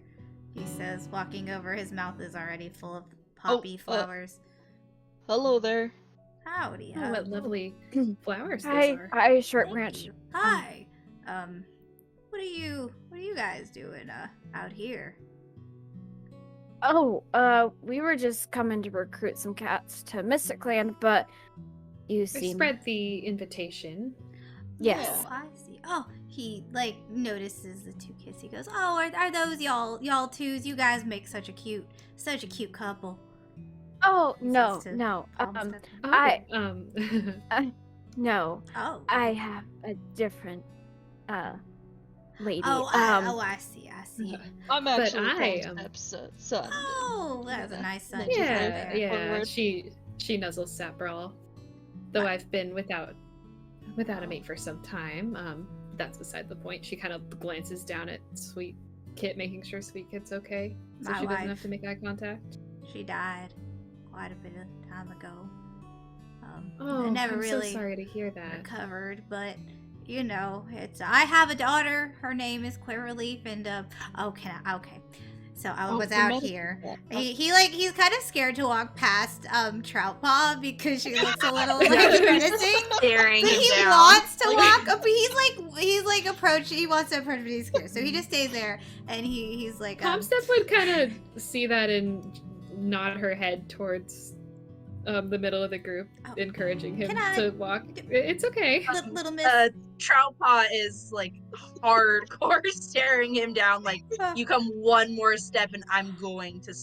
he says, walking over. His mouth is already full of poppy flowers. Hello there. Howdy, Oh, howdy. what lovely flowers those Hi, are. hi, Short Thank Branch. you. Hi. What are you guys doing out here? Oh, we were just coming to recruit some cats to Mystic Clan, but you I seem spread the invitation. yes. Oh, I see. Oh, he notices the 2 kids. He goes, "Oh, are those y'all twos? You guys make such a cute couple." Oh He no, says to no, Palmstead. Oh, I- no. Oh. I have a different lady. I see. I'm But actually I, Palmstep's son. Oh, that's a nice son. Yeah, right yeah, there. yeah. Forward. She nuzzles Sapbrawl. Though I've been without a mate for some time. That's beside the point. She kind of glances down at Sweet Kit, making sure Sweet Kit's okay, so My she doesn't wife. have to make eye contact. She died quite a bit of time ago. Oh, I never I'm really so sorry to hear that. recovered, but it's. I have a daughter. Her name is Clear Relief, and okay. So I was for out medical here. stuff. He's kind of scared to walk past Troutpaw because she looks a little menacing. Staring So him he down. wants to walk up, but he's like approach. He wants to approach, but he's scared. So he just stays there, and he's like. Palmstep would kind of see that and nod her head towards the middle of the group, Oh. encouraging him Can I- to walk. It's okay. Little Miss. Troutpaw is like hardcore staring him down. Like, you come one more step and I'm going to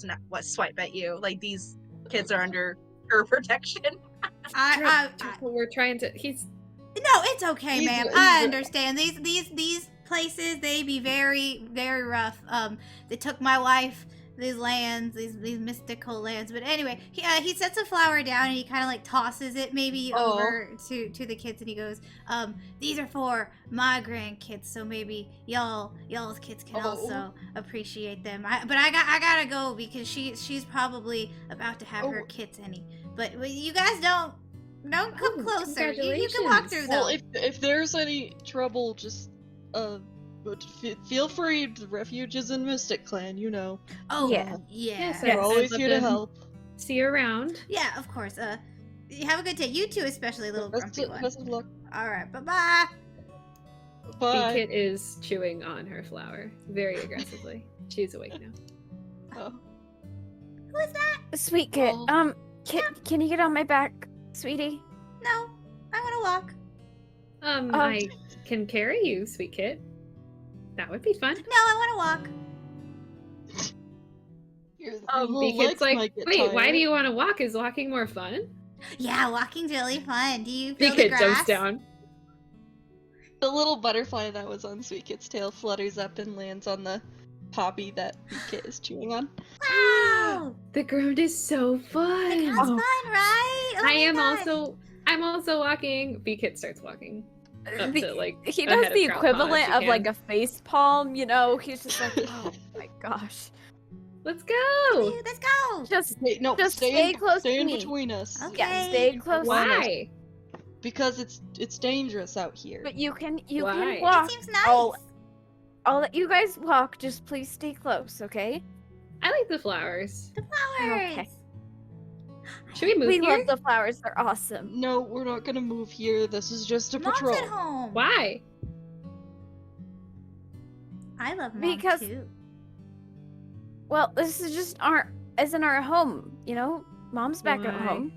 swipe at you. Like, these kids are under her protection. We're trying to. He's No, it's okay, He's- ma'am. he's- I understand. These places, they be very, very rough. They took my wife, these lands, these mystical lands. But anyway, he sets a flower down and he kind of like tosses it maybe Oh. over to the kids, and he goes, these are for my grandkids, so maybe y'all's kids can Oh. also appreciate them. But I gotta go because she's probably about to have her Oh. kids But you guys don't come Oh, closer. You can walk congratulations. through Well, them. if there's any trouble, just but feel free. The refuge is in Mystic Clan, you know. Oh, Yeah. yeah. Yes, We're I'd always love here to to help. see you around. Yeah, of course. You have a good day. You too, especially little grumpy one. Best of luck. All right, bye-bye. Bye. Kit is chewing on her flower very aggressively. She's awake now. Oh. Who is that? Sweet Kit. Oh. Can you get on my back, sweetie? No, I'm gonna walk. I can carry you, Sweet Kit. That would be fun. No, I want to walk. Your The little Kit's legs like, might get wait, why tired." do you want to walk? Is walking more fun? Yeah, walking's really fun. Do you The feel the Kit grass? jumps down. The little butterfly that was on Sweet Kit's tail flutters up and lands on the poppy that the Kit is chewing on. Wow, The ground is so fun. the ground's fun, right? Oh my God. I'm also walking. B Kit starts walking up to like He ahead does of the Troutpaw equivalent if he of like can. a face palm, you know? He's just like, oh my gosh. Let's go. Hey, let's go. Just No, Just stay stay in, close stay to in me. between us. Okay. yeah, stay close. Why? Because it's dangerous out here. But you can Why? walk. It seems nice. I'll let you guys walk. Just please stay close, okay? I like the flowers. The flowers. Okay. Should we move We here? love the flowers. They're awesome. No, we're not gonna move here. This is just a Mom's patrol. at home. Why? I love mom Because- too. Well, this is just isn't our home, you know? Mom's back at Why? home.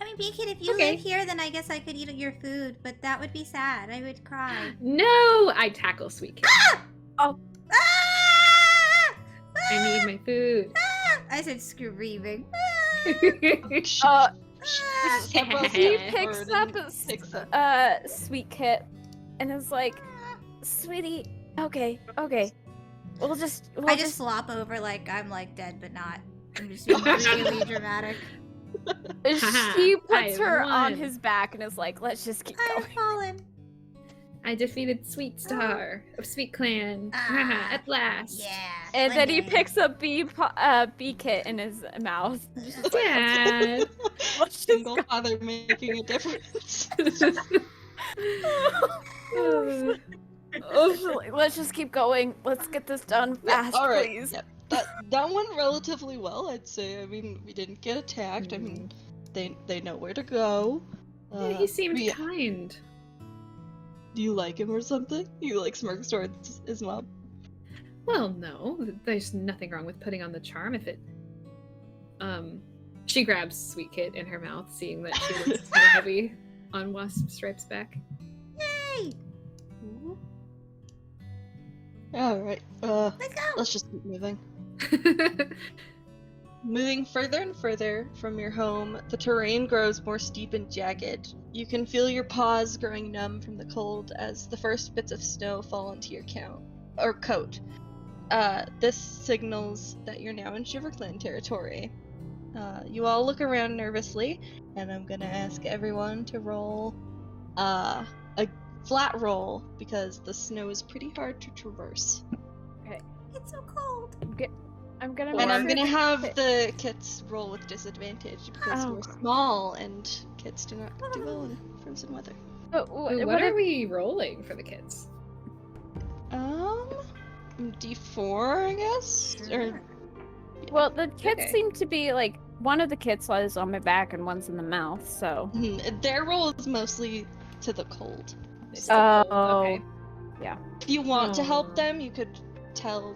I mean, Beacon, if you Okay. live here, then I guess I could eat your food, but that would be sad. I would cry. No! I tackle Sweet Kit. Ah! I need my food. Ah! I said screaming. Sapbrowl's He step picks forward up and picks up. Sweet Kit and is like, "Sweetie, okay. We'll just I just flop over like I'm like dead, but not. I'm just being really dramatic. She puts I her on won. his back and is like, "Let's just keep I've going." fallen. I defeated Sweet Star of Sweet Clan. Ah. At last. Yeah. And then he Monday. picks up B Kit in his mouth. Just like, Dad. let's just Single go. father making a difference. Let's just keep going. Let's get this done fast, All right. please. Yep. That went relatively well, I'd say. I mean, we didn't get attacked. I mean, they know where to go. Yeah, he seemed yeah. kind. Do you like him or something? You like smirks towards his mom. Well, no. There's nothing wrong with putting on the charm if it... She grabs Sweet Kit in her mouth, seeing that she looks kind of heavy on Waspstripe's back. Yay! All right. Let's go. Let's just keep moving. Moving further and further from your home, the terrain grows more steep and jagged. You can feel your paws growing numb from the cold as the first bits of snow fall into your coat. This signals that you're now in Shiver Clan territory. You all look around nervously, and I'm gonna ask everyone to roll a flat roll because the snow is pretty hard to traverse. It's so cold. I'm gonna. And I'm make gonna sure have that- the kits roll with disadvantage because Oh, we're God. small and kits do not do well in frozen weather. But Ooh, what are we rolling for the kids? D4, I guess? Or Well, the kits Okay. seem to be like one of the kits is on my back and one's in the mouth. So their roll is mostly to the cold. They still hold, Oh. okay. If you want to Aw. help them, you could tell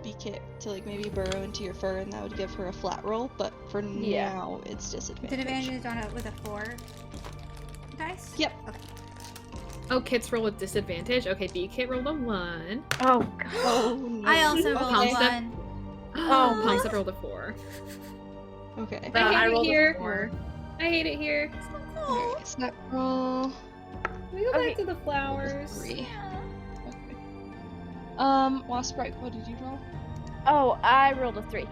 B-Kit to like maybe burrow into your fur and that would give her a flat roll, but for Yeah. now it's disadvantage. Disadvantage on with a 4 dice? Yep. Okay. Oh, kits roll with disadvantage. Okay, B Kit rolled a 1. oh god. Oh, no. I also rolled Okay. a 1. Oh, Pomsep rolled a 4. Okay. I hate I it rolled a here. 4. I hate it here. So cold. Alright, snap roll. Can we go Okay. back to the flowers? 3. Okay. Waspstripe, what did you roll? Oh, I rolled a 3.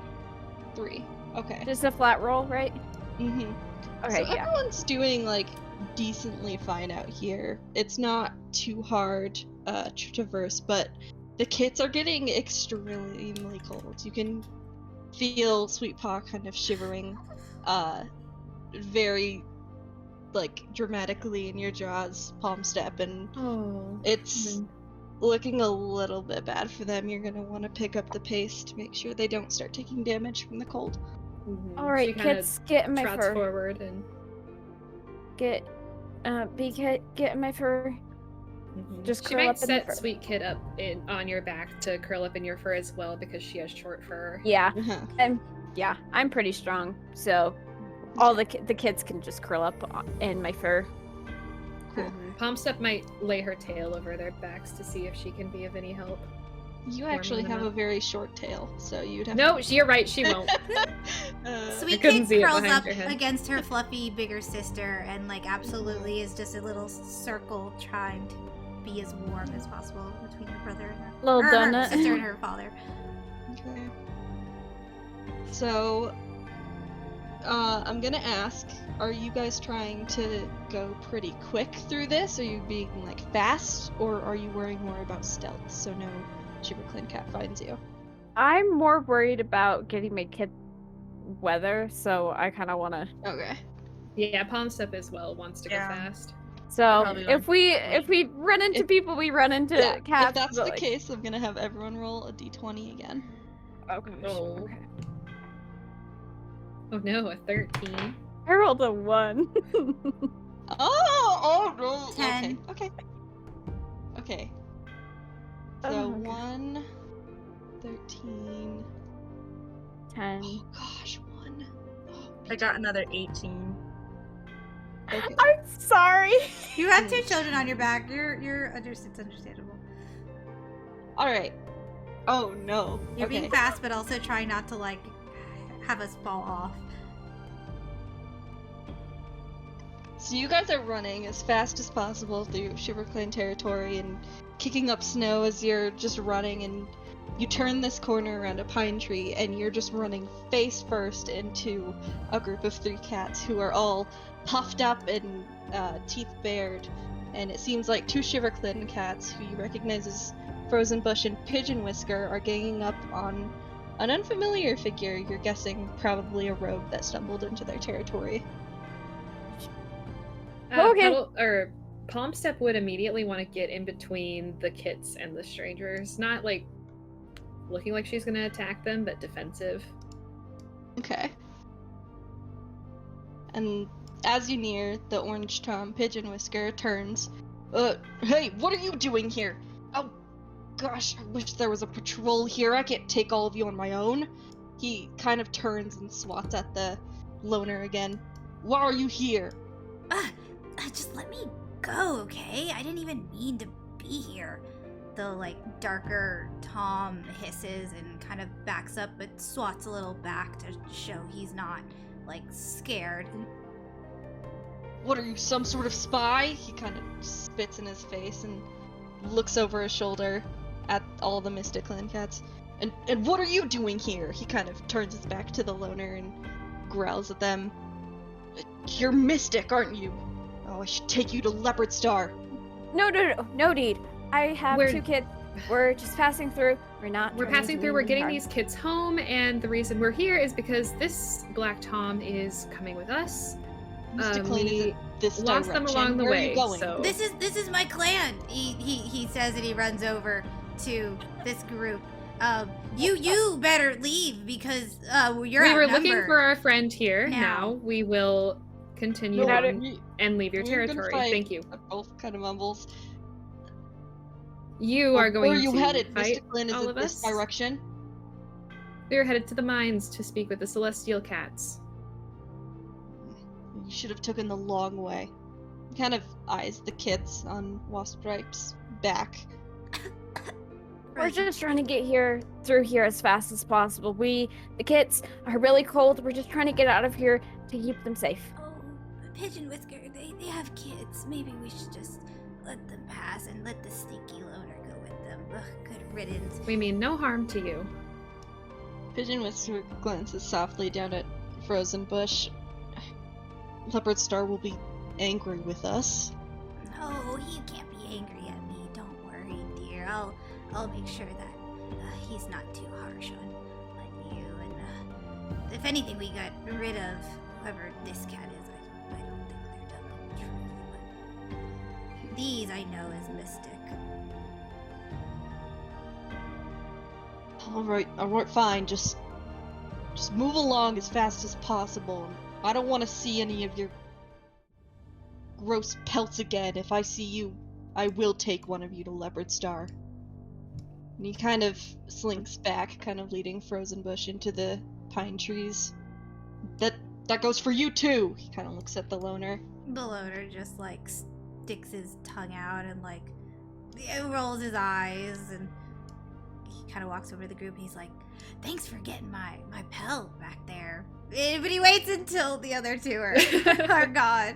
3. Okay. Just a flat roll, right? Mm-hmm. Okay, So yeah. everyone's doing like decently fine out here. It's not too hard to traverse, but the kits are getting extremely cold. You can feel Sweet Paw kind of shivering very like dramatically in your jaws, palm step, and Oh. it's looking a little bit bad for them. You're gonna want to pick up the pace to make sure they don't start taking damage from the cold. All right, She kinda kits, get in my trots fur. forward and Get, B-Kit, get in my fur. Just she curl might up in the set fur. Sweet Kit up on your back to curl up in your fur as well because she has short fur. Yeah, Uh-huh. yeah, I'm pretty strong, so all the kids can just curl up in my fur. Cool. Pomstep might lay her tail over their backs to see if she can be of any help. You Warm actually them have up. a very short tail, so you'd have No, you're right. She won't. Sweet couldn't Kid see it curls behind up your head. against her fluffy bigger sister and like absolutely is just a little circle trying to be as warm as possible between her brother and her, Little or her donut. sister and her father. Okay. So, I'm gonna ask, are you guys trying to go pretty quick through this? Are you being like fast, or are you worrying more about stealth so no Shiver Clan cat finds you? I'm more worried about getting my kid weather, so I kind of want to. Okay. Yeah, Pomstep as well wants to Yeah. go fast. So Probably if we run into If- people, we run into Yeah, cats. if that's but, the like- case, I'm gonna have everyone roll a d20 again. Okay. Oh. Okay. Oh no, a 13. I rolled a 1. Oh no! 10. Okay. Oh, So okay. 1, 13. 10. Oh gosh, 1. Oh, I got another 18. Okay. I'm sorry. You have 2 children on your back. It's understandable. All right. Oh no. You're okay. being fast, but also trying not to like have us fall off. So you guys are running as fast as possible through Shiver Clan territory and kicking up snow as you're just running, and you turn this corner around a pine tree and you're just running face first into a group of 3 cats who are all puffed up and teeth bared, and it seems like 2 Shiver Clan cats who you recognize as Frozen Bush and Pidgeonwhisker are ganging up on an unfamiliar figure. You're guessing probably a rogue that stumbled into their territory. Okay. Palm Step would immediately want to get in between the kits and the strangers, not like looking like she's gonna attack them, but defensive. Okay. And as you near the orange Tom, Pidgeonwhisker turns. Hey, what are you doing here? Oh, gosh, I wish there was a patrol here. I can't take all of you on my own. He kind of turns and swats at the loner again. Why are you here? Just let me go, okay? I didn't even mean to be here. The like darker Tom hisses and kind of backs up, but swats a little back to show he's not like scared. What are you, some sort of spy? He kind of spits in his face and looks over his shoulder at all the Mystic Clan cats. And what are you doing here? He kind of turns his back to the loner and growls at them. You're Mystic, aren't you? Oh, I should take you to Leopardstar. No need. I have 2 kids. We're just passing through. We're passing through. We're getting these kids home, and the reason we're here is because this Black Tom is coming with us. Mystic Clan is in this lost direction. them along the Where are way. you going? So This is my clan. He says, and he runs over to this group. You better leave because you're we were looking outnumbered. for our friend here. Now. Now we will continue No, on and leave your we're gonna territory. fight. Thank you. Both kind of mumbles. You are going Where are you to headed? fight Mystic Clan is all in of this us. direction. We are headed to the mines to speak with the Celestial Cats. You should have taken the long way. He kind of eyes the kids on Waspstripe's back. We're just trying to get through here as fast as possible. The kids are really cold. We're just trying to get out of here to keep them safe. Oh, Pidgeonwhisker, they have kids. Maybe we should just let them pass and let the sneaky loner go with them. Ugh, good riddance. We mean no harm to you. Pidgeonwhisker glances softly down at Frozen Bush. Leopardstar will be angry with us. Oh, he can't be angry at me. Don't worry, dear. I'll make sure that he's not too harsh on you. And if anything, we got rid of whoever this cat is. I don't think they're telling the truth. But these I know is Mystic. Alright, fine. Just move along as fast as possible. I don't want to see any of your gross pelts again. If I see you, I will take one of you to Leopardstar. And he kind of slinks back, kind of leading Frozen Bush into the pine trees. That goes for you too! He kind of looks at the loner. The loner just like sticks his tongue out and like rolls his eyes, and he kind of walks over to the group and he's like, "Thanks for getting my pelt back there." But he waits until the other 2 are gone.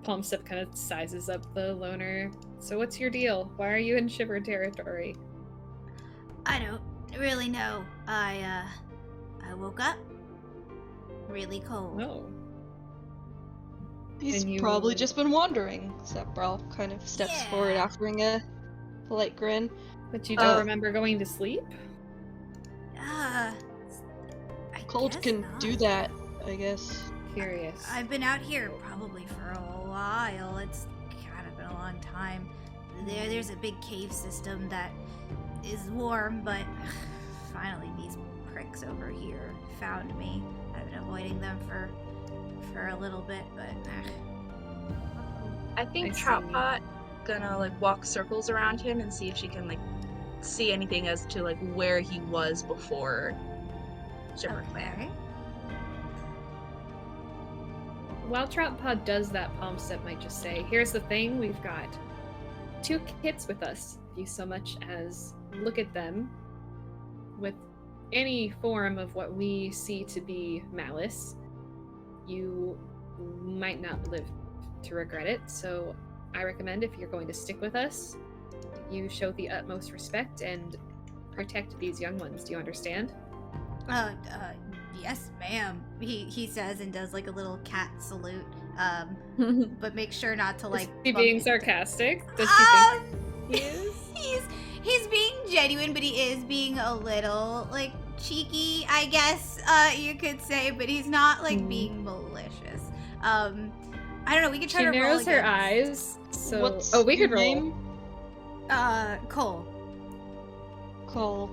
Palm Step kind of sizes up the loner. So what's your deal? Why are you in Shiver territory? I don't really know. I woke up really cold. Oh. He's And you- probably just been wandering. Sapbrawl kind of steps Yeah. forward, offering a polite grin. But you don't remember going to sleep? I Cold guess can not. do that, I guess. Curious. I've been out here probably for a while. It's kind of been a long time. There's a big cave system that is warm, but finally these pricks over here found me. I've been avoiding them for a little bit, but I think I see. Troutpaw gonna like walk circles around him and see if she can like see anything as to like where he was before Shiver Clan. okay. while Troutpaw does that, Palm Step might just say, here's the thing, we've got 2 kits with us. If you so much as look at them with any form of what we see to be malice, you might not live to regret it. So I recommend, if you're going to stick with us, you show the utmost respect and protect these young ones. Do you understand? Yes, ma'am. He says and does like a little cat salute. But make sure not to like. Is he bump being into- sarcastic? Does he think he is? He's being genuine, but he is being a little like cheeky, I guess you could say. But he's not like being malicious. I don't know. We could try She to roll narrows her against- eyes. So What's we your could roll. name? Cole. Cole.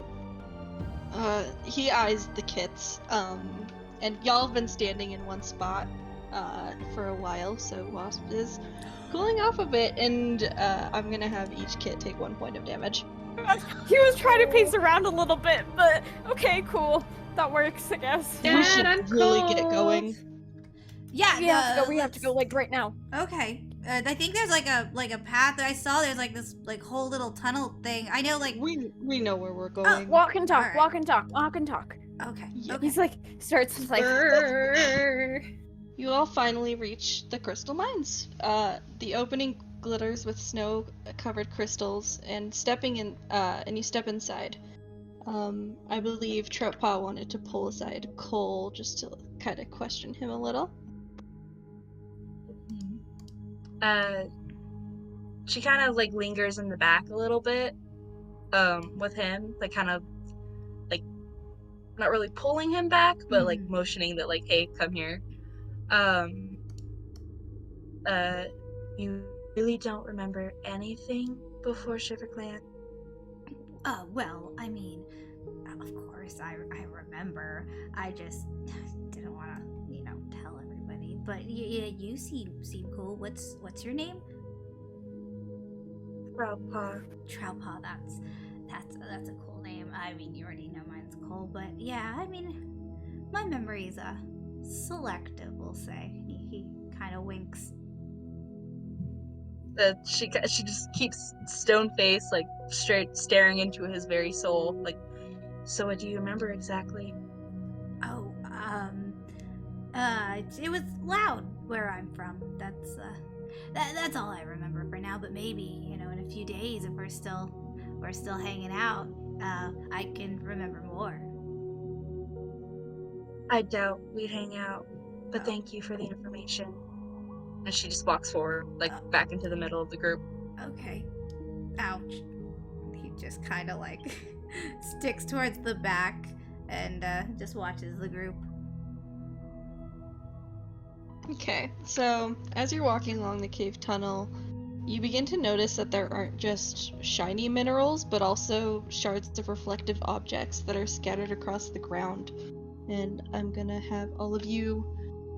He eyes the kits, and y'all have been standing in one spot, for a while, so Wasp is cooling off a bit, and, I'm gonna have each kit take 1 point of damage. He was trying to pace around a little bit, but okay, cool. That works, I guess. Yeah. We should I'm really cold. get going. Yeah, We have to go like right now. Okay. I think there's like a path that I saw. There's like this like whole little tunnel thing. I know like. We know where we're going. Walk and talk, Alright. walk and talk, walk and talk. Okay. Yeah. Okay. He's like, starts like, Brrr. You all finally reach the crystal mines. The opening glitters with snow-covered crystals, and and you step inside. I believe Troutpaw wanted to pull aside Cole just to kind of question him a little. She kind of like lingers in the back a little bit, with him, like kind of like not really pulling him back, but like motioning that like, hey, come here. You really don't remember anything before Shiver Clan? Well, I mean, of course I remember. I just didn't want to, tell everybody. But yeah, you seem cool. What's your name? Troutpaw. Troutpaw. That's a cool name. I mean, you already know mine's Cole, but yeah, I mean, my memory's selective, we'll say. He kind of winks. She just keeps stone face, like straight staring into his very soul. Like, so what do you remember exactly? Oh, it was loud where I'm from. That's all I remember for now. But maybe in a few days, if we're still hanging out, I can remember more. I doubt we'd hang out, but thank you for the information. And she just walks forward, like back into the middle of the group. Okay. Ouch. He just kind of like sticks towards the back and just watches the group. Okay, so as you're walking along the cave tunnel, you begin to notice that there aren't just shiny minerals, but also shards of reflective objects that are scattered across the ground. And I'm gonna have all of you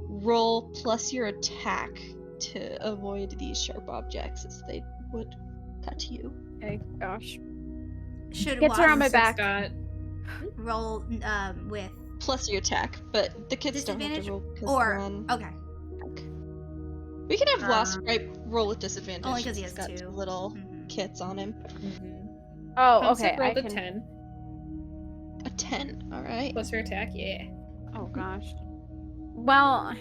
roll plus your attack to avoid these sharp objects as they would cut you. okay, gosh. Should Gets her on my Wasp back. Scott. roll with Plus your attack, but the kids don't have disadvantage to roll because or they're on. okay. We can have Waspstripe roll with disadvantage. Only 'cause he since has he's got two. little Mhm. kits on him. Oh, Palm okay. Step rolled I a can... 10. A 10, alright. Plus her attack, yeah. Oh gosh. Well,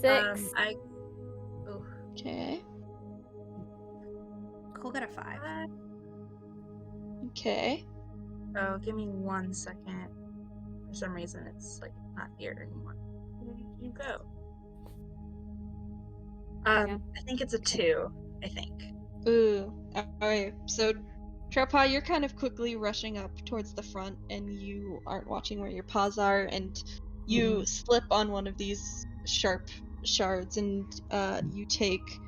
6. Okay. Cole got a 5. Okay. Oh, give me 1 second. For some reason, it's like not here anymore. Where did you go? Okay. I think it's a 2. I think. Ooh. Alright, so Troutpaw, you're kind of quickly rushing up towards the front, and you aren't watching where your paws are, and you slip on one of these sharp shards, and you take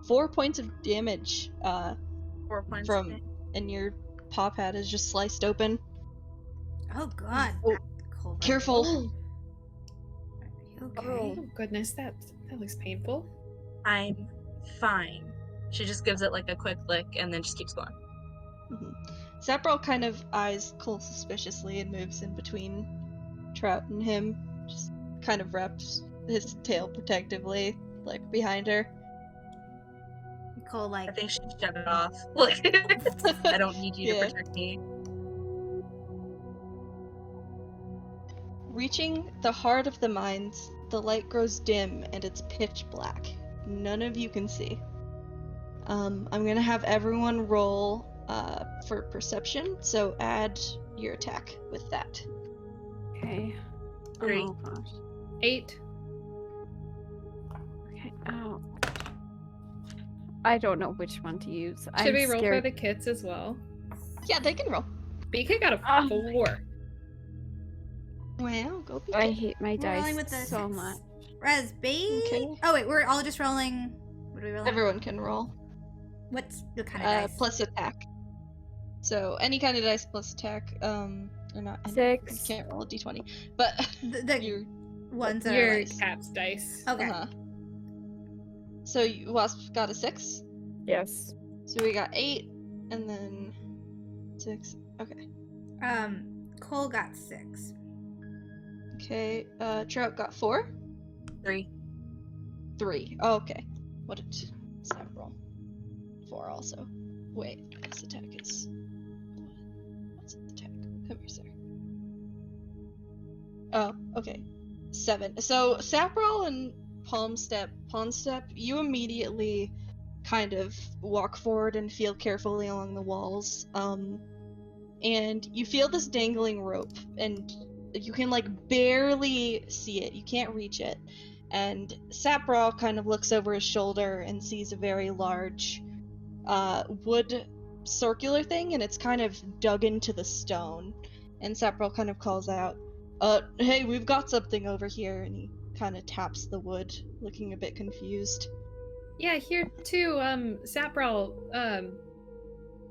4 points of damage 4 points. from, and your paw pad is just sliced open. Oh God. Oh, Cole, Careful. Are you okay? Oh goodness, that looks painful. I'm fine. She just gives it like a quick lick and then just keeps going. Sapbrawl kind of eyes Cole suspiciously and moves in between Trout and him. Just kind of wraps his tail protectively, like behind her. Cole, I like, think she shut it off. Like, I don't need you Yeah. to protect me. Reaching the heart of the mines, the light grows dim and it's pitch black. None of you can see. I'm gonna have everyone roll for perception, so add your attack with that. Okay. 3. Oh gosh. 8. Okay. Oh. I don't know which one to use. Should I'm we roll scared. for the kits as well? Yeah, they can roll. BK got a Ah. 4. Wow, go be I hate my we're rolling dice with the so 6. much. Res B. Okay. Oh wait, we're all just rolling. What are we rolling? Everyone can roll. What kind of dice? Plus attack. So any kind of dice plus attack, or not. You 6. can't roll a d20, but The your ones that Your are like. cat's dice. Okay. So Wasp got a 6. Yes. So we got 8, and then 6. Okay. Cole got 6. Okay. Trout got 4. 3. 3. Oh, okay. What did Sapbrawl? 4 also. Wait, this attack is. What's the attack? Come here, sir. Oh, okay. 7. So Sapbrawl and Palm Step, you immediately kind of walk forward and feel carefully along the walls. And you feel this dangling rope, and you can like barely see it. You can't reach it. And Sapbrawl kind of looks over his shoulder and sees a very large wood circular thing, and it's kind of dug into the stone. And Sapbrawl kind of calls out, hey, we've got something over here, and he kind of taps the wood, looking a bit confused. Yeah, here too, Sapbrawl,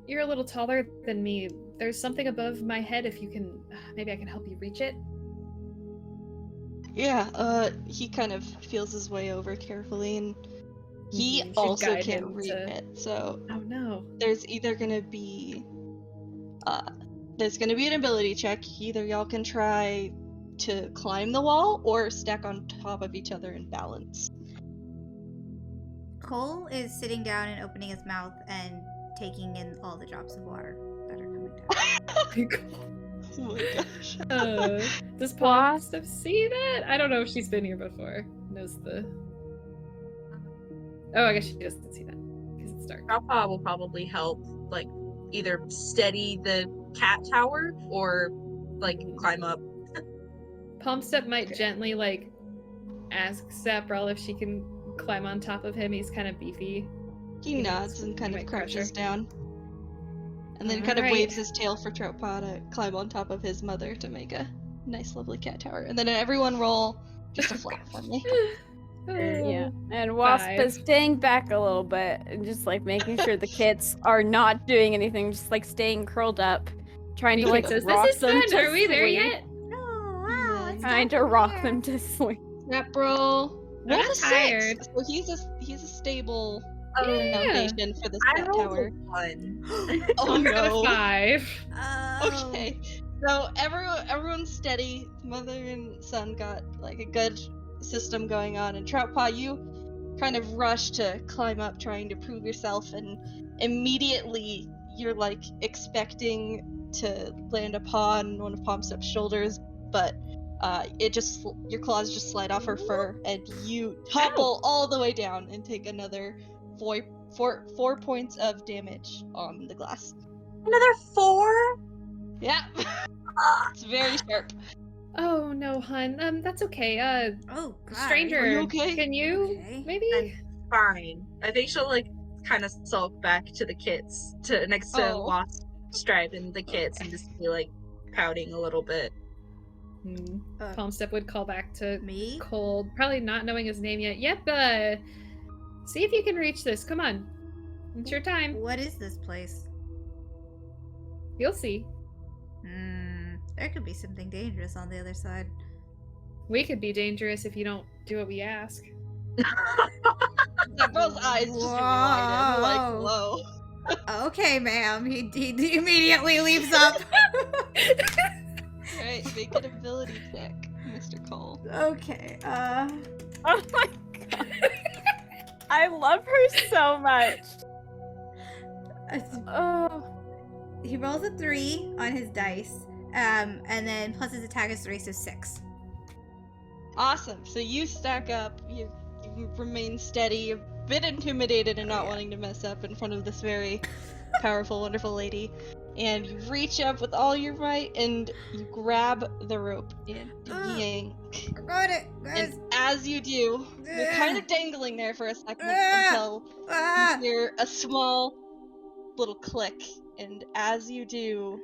you're a little taller than me. There's something above my head. If you can, maybe I can help you reach it. Yeah, he kind of feels his way over carefully, and he You should also guide can't him read to- it, so Oh no. there's either gonna be an ability check. Either y'all can try to climb the wall or stack on top of each other and balance. Cole is sitting down and opening his mouth and taking in all the drops of water that are coming down. Oh my gosh. Does Paul stuff see that? I don't know if she's been here before. Knows the. Oh, I guess she doesn't see that because it's dark. Troutpaw will probably help, like, either steady the cat tower or, like, climb up. Palmstep might gently, like, ask Sapbrawl if she can climb on top of him. He's kind of beefy. He nods and kind of might crush crouches her. down. And then kind of Alright. waves his tail for Troutpaw to climb on top of his mother to make a nice, lovely cat tower. And then everyone roll just a flat for me. Yeah. And Wasp 5. is staying back a little bit and just like making sure the kids are not doing anything, just like staying curled up, trying to BK like says, rock "This is them fun. to Are we there sleep. yet?" Oh, wow. It's Trying to dark rock here. them to sleep. Sapbrawl, I'm roll not a 6. tired. So he's a stable Yeah. foundation for this I cat rolled tower. a 1. Oh I got no. a 5. Oh. Okay. So everyone's steady. Mother and son got like a good system going on, and Troutpaw, you kind of rush to climb up, trying to prove yourself, and immediately you're like expecting to land a paw on one of Palmstep's shoulders, but your claws just slide off her fur, and you topple all the way down and take another 4 points of damage on the glass. Another 4? Yeah. It's very sharp. Oh no, hun. That's okay. Oh, God. Stranger, Are you okay? can you Okay. maybe? I'm fine. I think she'll, like, kind of sulk back to the kids, next to Oh. Waspstripe and the kids, and just be, like, pouting a little bit. Palmstep would call back to Me? Cole, probably not knowing his name yet. Yep, see if you can reach this. Come on. It's your time. What is this place? You'll see. There could be something dangerous on the other side. We could be dangerous if you don't do what we ask. Sapbrow's eyes just widen, like, whoa. Okay, ma'am. He immediately leaps up. Alright, make an ability check, Mr. Cole. Okay, Oh my god. I love her so much. Oh. He rolls a 3 on his dice, and then plus his attack is 3, so 6. Awesome. So you stack up. You remain steady. A bit intimidated and not wanting to mess up in front of this very powerful, wonderful lady. And you reach up with all your might and you grab the rope and yank. I got it, guys. And as you do, you're kind of dangling there for a second until Ah! you hear a small little click. And as you do,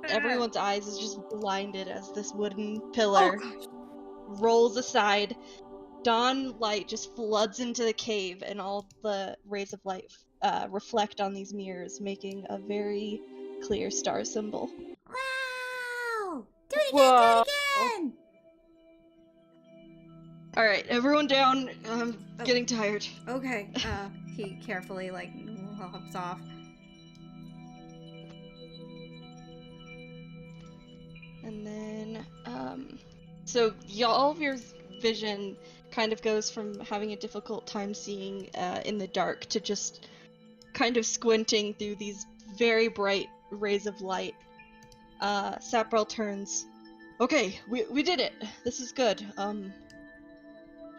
everyone's eyes is just blinded as this wooden pillar rolls aside. Dawn light just floods into the cave, and all the rays of light reflect on these mirrors, making a very clear star symbol. Wow! Do it again! Whoa. Do it again! All right, everyone down. I'm getting tired. Okay. He carefully hops off. And then, so all of your vision kind of goes from having a difficult time seeing in the dark to just kind of squinting through these very bright rays of light. Sapbrawl turns. Okay, we did it. This is good.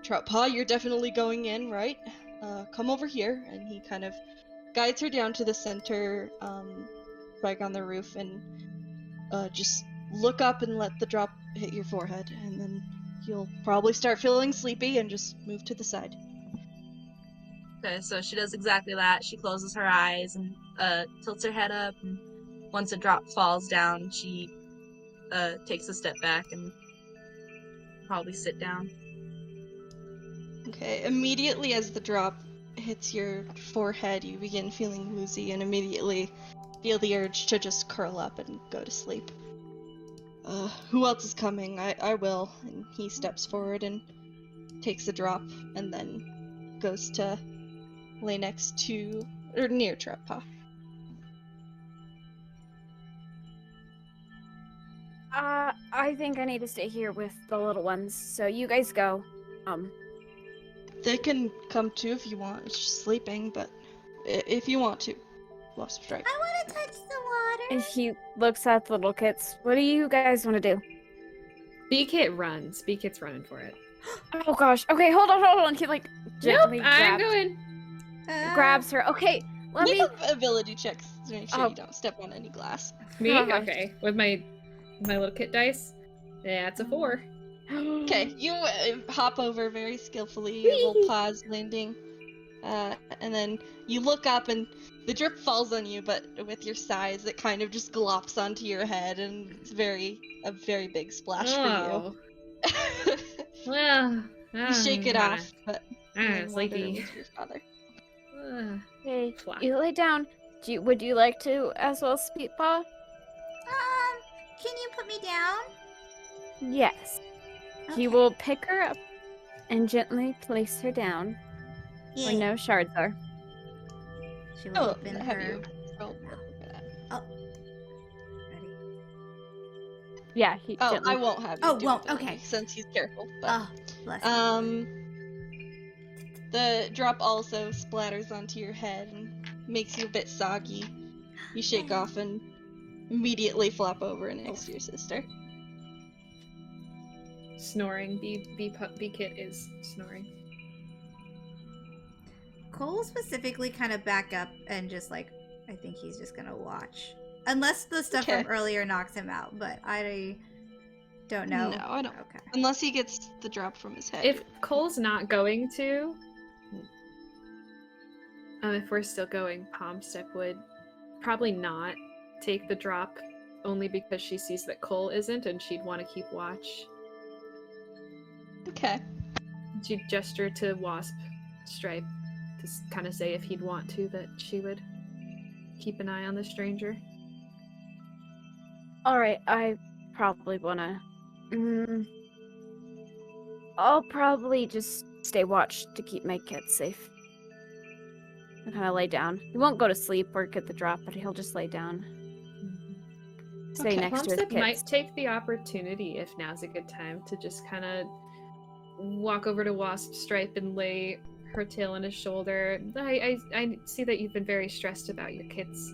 Troutpaw, you're definitely going in, right? Come over here. And he kind of guides her down to the center, spike on the roof, and just look up and let the drop hit your forehead, and then you'll probably start feeling sleepy and just move to the side. Okay, so she does exactly that. She closes her eyes and tilts her head up, and once a drop falls down, she takes a step back and probably sit down. Okay, immediately as the drop hits your forehead, you begin feeling woozy and immediately feel the urge to just curl up and go to sleep. Who else is coming? I will. And he steps forward and takes the drop and then goes to lay next to, or near Troutpaw. I think I need to stay here with the little ones, so you guys go. They can come too if you want. It's just sleeping, but if you want to. Waspstripe. I want to touch the water. And he looks at the little kids. What do you guys want to do? B-Kit runs. B-Kit's running for it. Oh gosh. Okay, hold on. He gently I'm going. grabs her. Okay, let Make me. ability checks to make sure you don't step on any glass. Me? Uh-huh. Okay. With my little kit dice? Yeah, it's a 4. Okay, you hop over very skillfully, a little pause landing, and then you look up and the drip falls on you, but with your size, it kind of just glops onto your head, and it's a very big splash for you. Well, You shake it off, but sleepy. with your father. Hey, Flop. you lay down. Would you like to as well, Speedpaw? Can you put me down? Yes. Okay. He will pick her up and gently place her down where no shards are. She will Oh, open have her. you rolled for that? Ready? Yeah, he Oh, gently. I won't have you Oh, do won't, it, okay. since he's careful. But, Oh, bless you. the drop also splatters onto your head and makes you a bit soggy. You shake off and immediately flop over next to your sister. Snoring. B-Kit is snoring. Cole specifically kind of back up and just I think he's just gonna watch. Unless the stuff Okay. from earlier knocks him out, but I don't know. No, I don't. Okay. Unless he gets the drop from his head. If Cole's not going to, if we're still going, Palmstep would probably not take the drop, only because she sees that Cole isn't, and she'd want to keep watch. Okay. She'd gesture to Waspstripe to kind of say if he'd want to, that she would keep an eye on the stranger. Alright, I probably wanna. I'll probably just stay watch to keep my kids safe. And kind of lay down. He won't go to sleep or get the drop, but he'll just lay down. Stay Okay. next to his Palmstep kids. might take the opportunity, if now's a good time, to just kind of walk over to Waspstripe and lay her tail on his shoulder. I see that you've been very stressed about your kids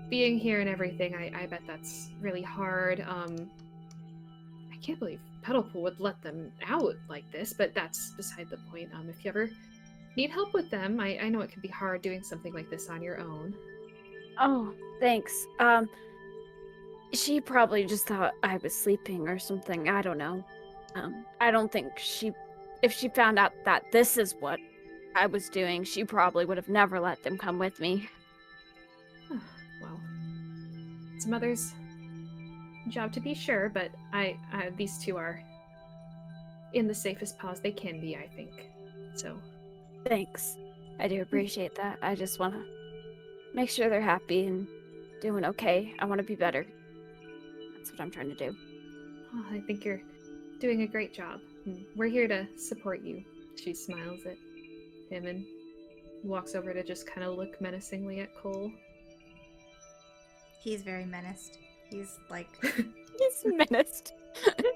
being here and everything. I bet that's really hard. I can't believe Petalpool would let them out like this, but that's beside the point. If you ever need help with them, I know it can be hard doing something like this on your own. Oh, thanks. She probably just thought I was sleeping or something. I don't know. I don't think if she found out that this is what I was doing, she probably would have never let them come with me. Well, it's mother's job to be sure, but these two are in the safest paws they can be, I think. So, Thanks. I do appreciate that. I just want to make sure they're happy and doing okay. I want to be better. That's what I'm trying to do. oh, I think you're doing a great job. We're here to support you. She smiles at him and walks over to just kind of look menacingly at Cole. He's very menaced. He's like, He's menaced.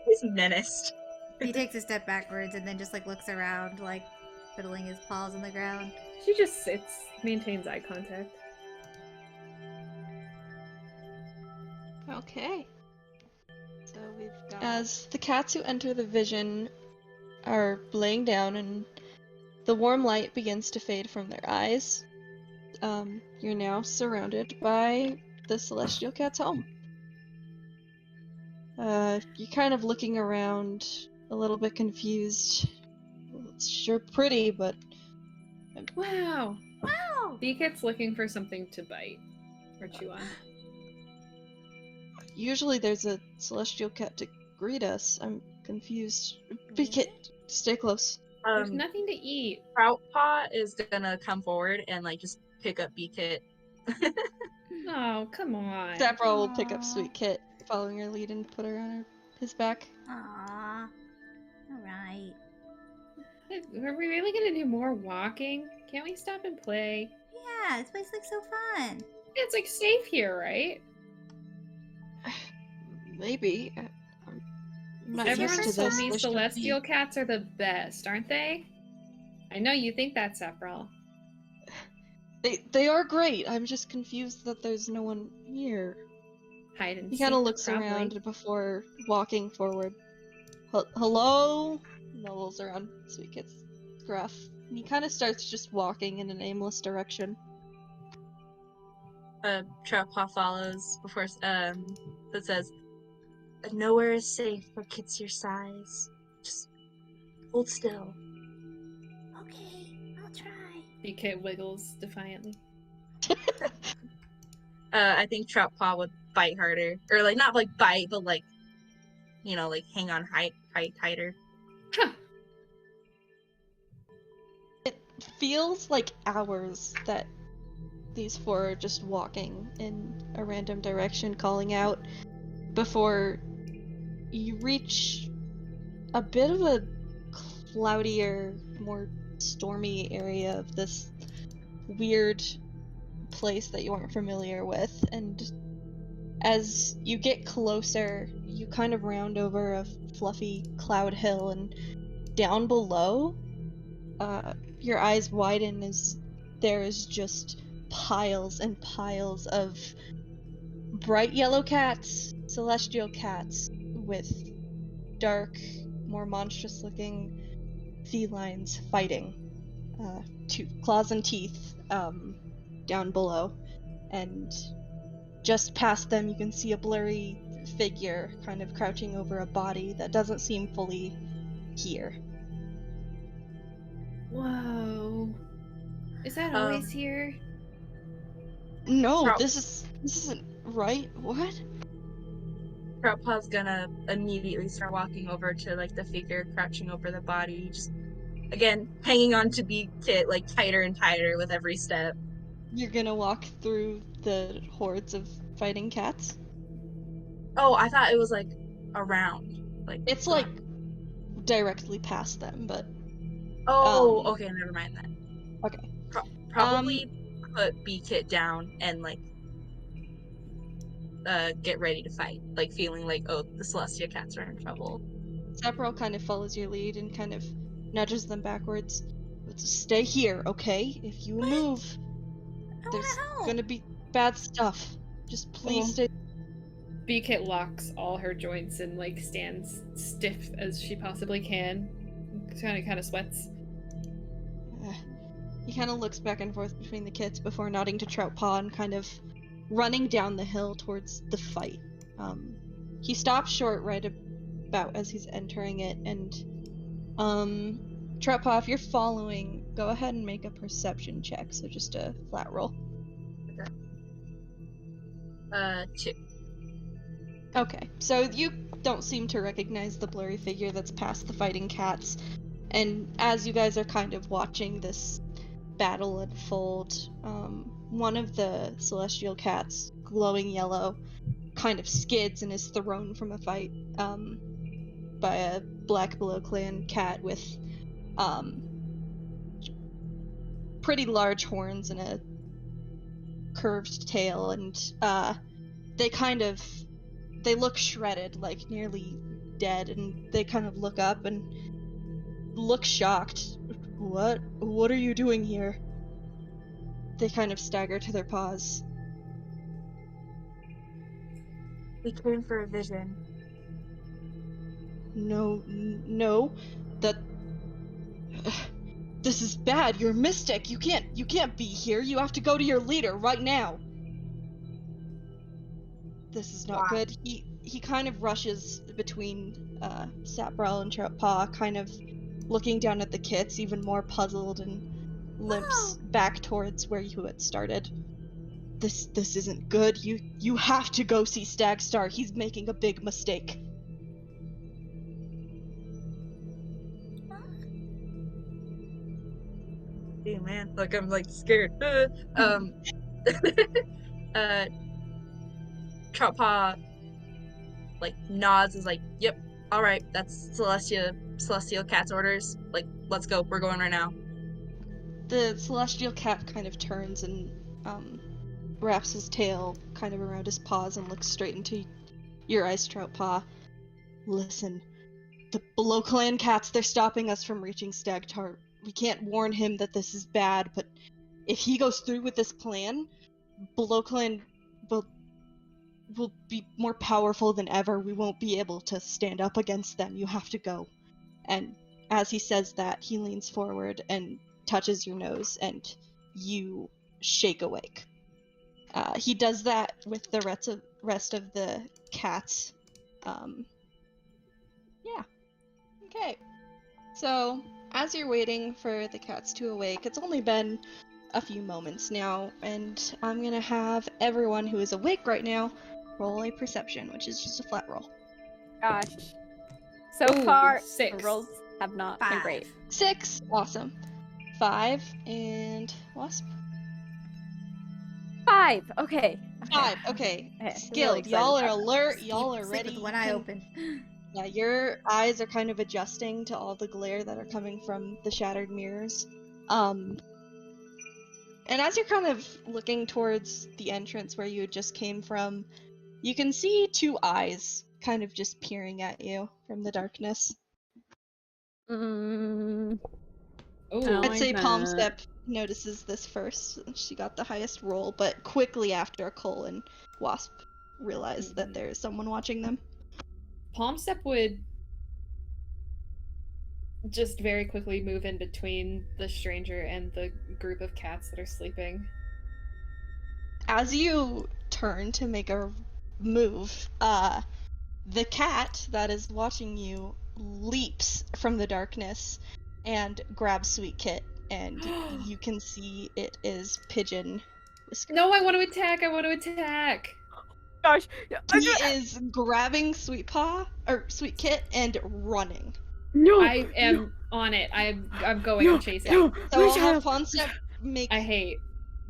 He's menaced. he takes a step backwards and then just like looks around, like fiddling his paws on the ground. She just sits, maintains eye contact. Okay. So we've got. As the cats who enter the vision are laying down and the warm light begins to fade from their eyes, you're now surrounded by the Celestial Cat's home. You're kind of looking around, a little bit confused. Well, it's sure pretty, but Wow! Wow! B-Kit's looking for something to bite or chew on. usually there's a Celestial Cat to greet us. I'm confused. Beakit, stay close. There's nothing to eat. Troutpaw is gonna come forward and like just pick up B-Kit. Oh, come on. Sapbrawl will pick up Aw. Sweet Kit, following her lead, and put her on his back. Aww. Alright. Are we really gonna do more walking? Can't we stop and play? Yeah, this place looks so fun. It's like safe here, right? Maybe. I'm not Is it Everyone used to told this. me This should celestial be- cats are the best, aren't they? I know you think that, Sapbrawl. They are great. I'm just confused that there's no one here. Hide and He seek, kind of looks probably. around before walking forward. Hello? Nobbles around Sweet Kit's gruff. And he kind of starts just walking in an aimless direction. Troutpaw follows before that says, "Nowhere is safe for kids your size. Just hold still." Okay, I'll try. BK wiggles defiantly. I think Troutpaw would bite harder, or like not like bite, but like, you know, like hang on tighter. Huh. It feels like hours that these four are just walking in a random direction, calling out, before you reach a bit of a cloudier, more stormy area of this weird place that you aren't familiar with. And as you get closer, you kind of round over a fluffy cloud hill, and down below, your eyes widen as there is just piles and piles of bright yellow cats, celestial cats, with dark, more monstrous looking felines fighting, claws and teeth, down below. And just past them you can see a blurry figure kind of crouching over a body that doesn't seem fully here. Whoa. Is that always here? No, Trout- this isn't right. What? Troutpaw's gonna immediately start walking over to like the figure crouching over the body, just again hanging on to B-Kit like tighter and tighter with every step. You're gonna walk through the hordes of fighting cats? Oh, I thought it was like around. Like It's like directly past them, but oh, okay, never mind then. okay. Probably put B-Kit down and like get ready to fight, like feeling like, oh, the celestial cats are in trouble. Sapbrawl kind of follows your lead and kind of nudges them backwards. Stay here, okay? If you move, I there's wanna help. gonna be bad stuff. Just please stay. B-Kit locks all her joints and like stands stiff as she possibly can. Kind of sweats. He kind of looks back and forth between the kits before nodding to Troutpaw and kind of running down the hill towards the fight. He stops short right about as he's entering it, and Troutpaw, if you're following, go ahead and make a perception check. So just a flat roll. 2. Okay, so you don't seem to recognize the blurry figure that's past the fighting cats, and as you guys are kind of watching this battle unfold, one of the celestial cats, glowing yellow, kind of skids and is thrown from a fight by a black below clan cat with pretty large horns and a curved tail, and they look shredded, like nearly dead, and they kind of look up and look shocked. What are you doing here? They kind of stagger to their paws. We came for a vision. No, this is bad. You're a mystic. You can't be here. You have to go to your leader right now. This is not Why? good. He kind of rushes between Sapbrawl and Troutpaw, kind of looking down at the kits, even more puzzled, and limps back towards where you had started. This isn't good. You have to go see Stagstar. He's making a big mistake. Hey man, like I'm like scared. Troutpaw like nods, is like, yep, all right, that's Celestial Cat's orders. Like, let's go. We're going right now. The celestial cat kind of turns and wraps his tail kind of around his paws and looks straight into your eyes, Troutpaw. Listen, the below clan cats, they're stopping us from reaching Stagtart. We can't warn him that this is bad, but if he goes through with this plan, below clan will be more powerful than ever. We won't be able to stand up against them. You have to go. And as he says that, he leans forward and touches your nose, and you shake awake. He does that with the rest of the cats. Yeah. Okay. So, as you're waiting for the cats to awake, it's only been a few moments now, and I'm gonna have everyone who is awake right now roll a perception, which is just a flat roll. Gosh. So Ooh, far, 6. the rolls have not been 5. great. 6. Awesome. 5, and Wasp? 5. Okay. 5. Okay. Okay, Skilled. really Y'all are excited. alert. Y'all are Sleep ready. with one You eye can- open. Yeah, your eyes are kind of adjusting to all the glare that are coming from the shattered mirrors. And as you're kind of looking towards the entrance where you just came from, you can see 2 eyes kind of just peering at you from the darkness. Mm, Ooh. Oh, I'd say like Palm that. Step notices this first. She got the highest roll, but quickly after, Cole and Wasp realize that there is someone watching them. Palm Step would just very quickly move in between the stranger and the group of cats that are sleeping. As you turn to make a move, the cat that is watching you leaps from the darkness and grabs Sweet Kit, and you can see it is Pidgeonwhisker. No, I want to attack! gosh. He is grabbing Sweet Kit and running. No. I am on it. I'm going. I'm chasing. No. So I'll have Palm Step make I hate.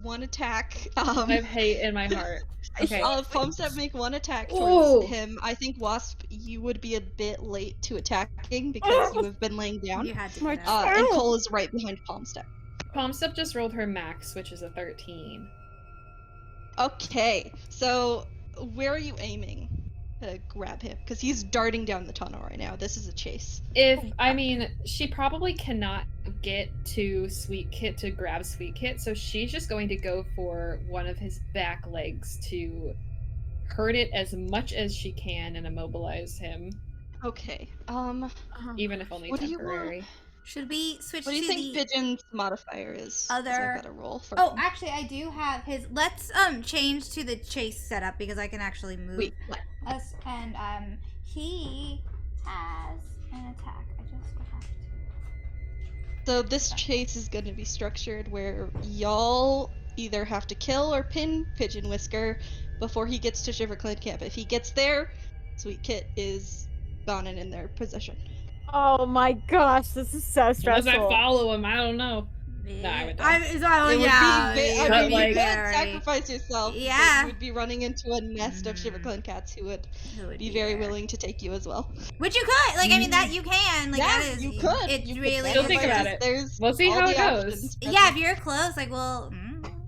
one attack. I have hate in my heart. Okay. I'll have Palm Step make one attack Ooh. towards him. I think Wasp, you would be a bit late to attacking because you have been laying down. You had to do My that. And Cole is right behind Palm Step. Palm Step just rolled her max, which is a 13. Okay, so where are you aiming? grab him because he's darting down the tunnel right now. This is a chase. I mean, she probably cannot get to Sweet Kit to grab Sweet Kit, so she's just going to go for one of his back legs to hurt it as much as she can and immobilize him, Okay. even if only What do you temporary. Should we switch What do you to think the Pigeon's modifier is? 'Cause other- I've got a roll for Oh, him. actually, I do have his. Let's change to the chase setup because I can actually move Wait, what? us. And he has an attack. I just have to. So this chase is going to be structured where y'all either have to kill or pin Pidgeonwhisker before he gets to Shiver Clan camp. If he gets there, Sweet Kit is gone and in their possession. Oh my gosh, this is so Unless I stressful. follow him, I don't know. Nah, I would die. It would yeah, be, I it mean, would you be could very- sacrifice yourself. because Yeah. You would be running into a nest of Shiver Clan cats who would it would be very there. willing to take you as well. Which you could, like, I mean, that you can, like, yeah, that is, you could. It You could really Still is. think about it. There's We'll see all how the it goes. options Yeah, if you're close, like, well,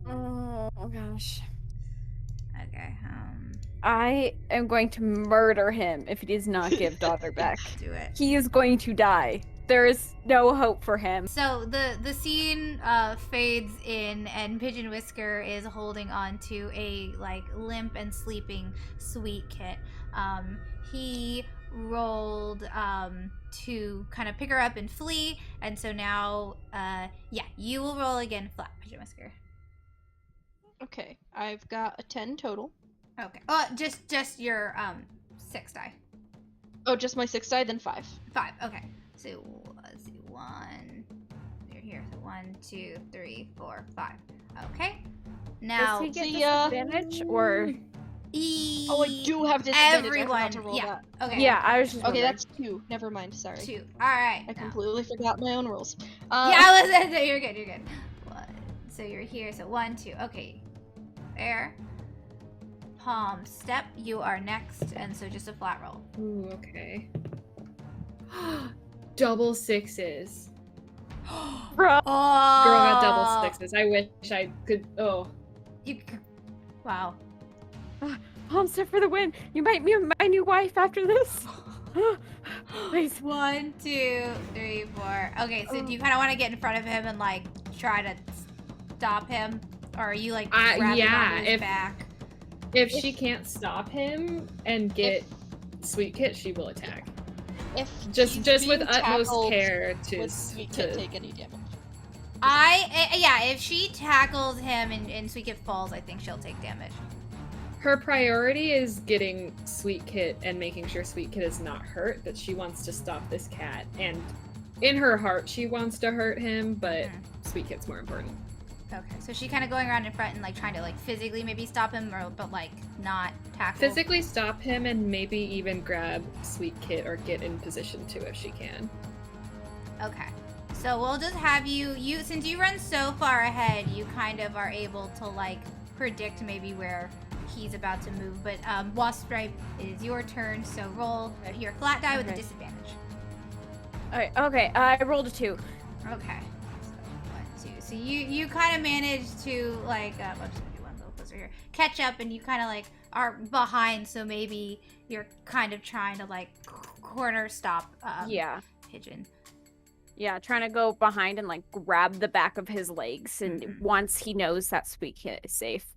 Oh gosh. okay, I am going to murder him if he does not give daughter back. do it. He is going to die. There is no hope for him. So the scene fades in, and Pidgeonwhisker is holding on to a like limp and sleeping Sweet Kit. He rolled to kind of pick her up and flee, and so now yeah, you will roll again flat, Pidgeonwhisker. Okay, I've got a 10 total. Okay. Just your 6 die. Oh, just my 6 die, then 5. 5. Okay. So let's see. 1. You're here. So 1, 2, 3, 4, 5. Okay. Now Does he get see ya. disadvantage or? Oh, I do have disadvantage. Everyone. I forgot to roll Yeah. that. Okay. Yeah, I was just. Okay, wondering. that's 2. Never mind. Sorry. 2. All right. I now. completely forgot my own rules. Yeah, I was. So you're good. You're good. 1. So you're here. So 1, 2. Okay. There. Palm step. You are next, and so just a flat roll. Ooh, okay. Double 6s. Bro. Oh. Girl got double 6s. I wish I could. Oh. Wow. Palm step for the win. You might be my new wife after this. Please. 1, 2, 3, 4. Okay, so do you kind of want to get in front of him and like try to stop him, or are you like grabbing yeah, onto his if- back? If she can't stop him and get Sweet Kit, she will attack. If Just he's with being utmost tackled care to with Sweet Kit take any damage. Yeah, if she tackles him and Sweet Kit falls, I think she'll take damage. Her priority is getting Sweet Kit and making sure Sweet Kit is not hurt, but she wants to stop this cat. And in her heart, she wants to hurt him, but Sweet Kit's more important. Okay, so she kind of going around in front and like trying to like physically maybe stop him, but like not tackle. Physically stop him and maybe even grab Sweet Kit or get in position to if she can. Okay, so we'll just have you since you run so far ahead, you kind of are able to like predict maybe where he's about to move. But Waspstripe, it is your turn, so roll your flat die with a Okay. disadvantage. Alright, okay, I rolled a 2. Okay. So 1, 2. So you kind of managed to like I'm just gonna do one little closer here. Catch up, and you kind of like are behind, so maybe you're kind of trying to like corner stop Yeah. Pigeon. Yeah, trying to go behind and like grab the back of his legs, and Mhm. once he knows that Sweet Kit is safe.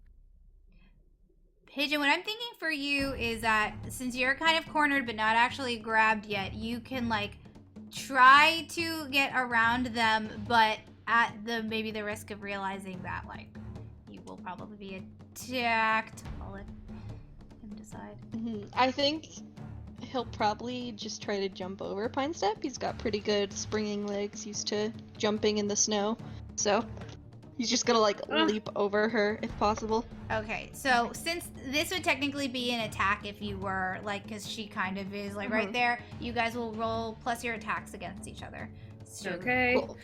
Pigeon, what I'm thinking for you is that since you're kind of cornered but not actually grabbed yet, you can like try to get around them, but at maybe the risk of realizing that like you will probably be attacked. I'll let him decide. I think he'll probably just try to jump over Pine Step. He's got pretty good springing legs, used to jumping in the snow. So he's just gonna like leap over her if possible. Okay, so since this would technically be an attack if you were like, because she kind of is like right there, you guys will roll plus your attacks against each other. So Okay. Cool.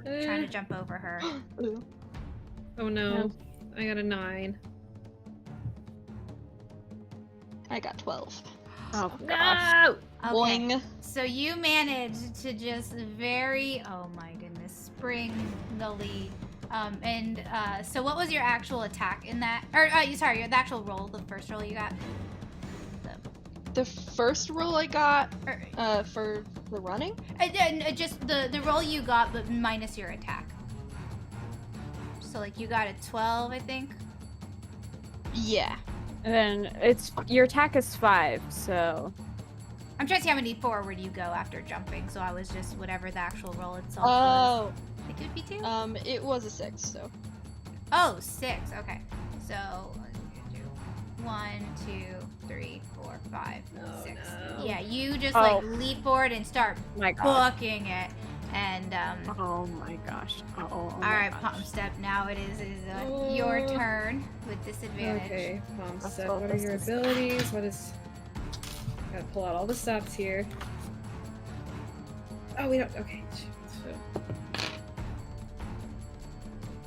trying to jump over her. Ooh. Oh no. I got a 9. I got 12. Oh gosh. No! Okay. Boing. So you managed to just oh my goodness, spring the lead. So what was your actual attack in that? Or sorry, the actual roll, the first roll you got? The first roll I got Or, for the running? just the roll you got, but minus your attack. So like you got a 12, I think. Yeah. And then it's your attack is 5, so I'm trying to see how many forward you go after jumping. So I was just whatever the actual roll itself Oh. was. I think it would be 2. It was a 6, so. Oh, 6. Okay. So 1, 2, 3, 4, 5, 6. no. Yeah, you just Oh. like leap forward and start my gosh. booking it, and Oh my gosh. Oh, all right, Palm Step. Now it is your Oh. turn with disadvantage. Okay, Palm Let's Step. roll What are this your to abilities? What is? Gotta pull out all the stops here. Oh, we don't. Okay.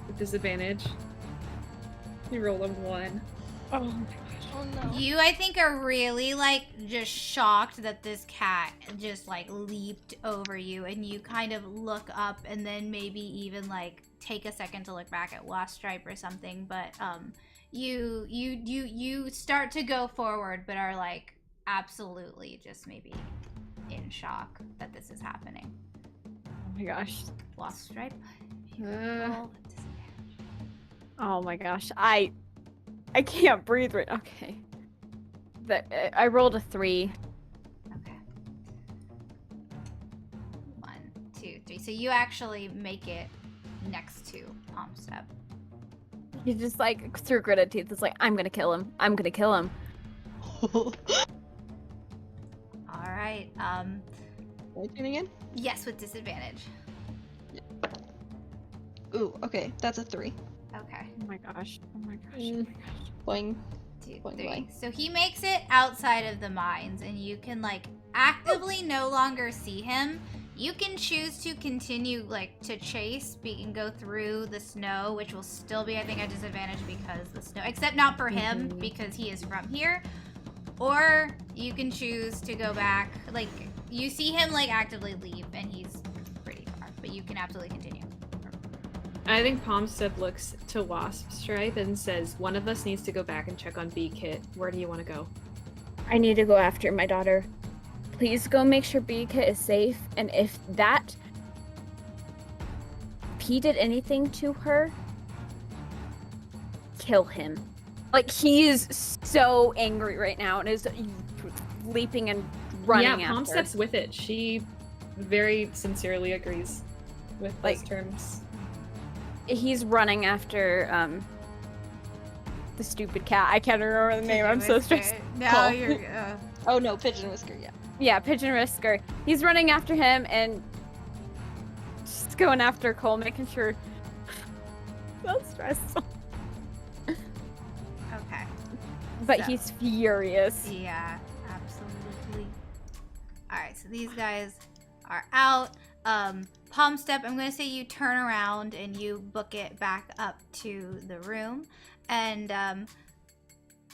With disadvantage. You roll a 1. Oh my gosh. Oh no. You, I think, are really like just shocked that this cat just like leaped over you, and you kind of look up, and then maybe even like take a second to look back at Waspstripe or something. But you start to go forward, but are like absolutely just maybe in shock that this is happening. Oh my gosh. Waspstripe. Uh, Roll with disadvantage. Oh my gosh. I can't breathe right. Okay. I rolled a 3. Okay. 1, 2, 3. So you actually make it next to Palm Step. He just like through gritted teeth is like, I'm gonna kill him. I'm gonna kill him. All right. My turn again? Yes, with disadvantage. Ooh, okay, that's a 3. Okay. Oh my gosh. Oh my gosh. Oh my gosh. Boing. 2, Boing, 3. boing. So he makes it outside of the mines, and you can like actively no longer see him. You can choose to continue like to chase, and go through the snow, which will still be, I think, a disadvantage because the snow, except not for him because he is from here. Or you can choose to go back. Like you see him like actively leave, and he's pretty far, but you can absolutely continue. I think Palm Step looks to Waspstripe and says, "One of us needs to go back and check on B-Kit. Where do you want to go?" I need to go after my daughter. Please go make sure Eeecho is safe, and if he did anything to her, kill him. Like, he is so angry right now and is leaping and running Yeah, Palm after. Step's with it. She very sincerely agrees with those Like- terms. He's running after the stupid cat. I can't remember the name. I'm so stressed. Now Oh. you're. Oh no, Pidgeonwhisker, yeah. Yeah, Pidgeonwhisker. He's running after him and just going after Cole, making sure. So stressful. Okay. But So- he's furious. Yeah, absolutely. Alright, so these guys are out. Palm Step, I'm going to say you turn around and you book it back up to the room. And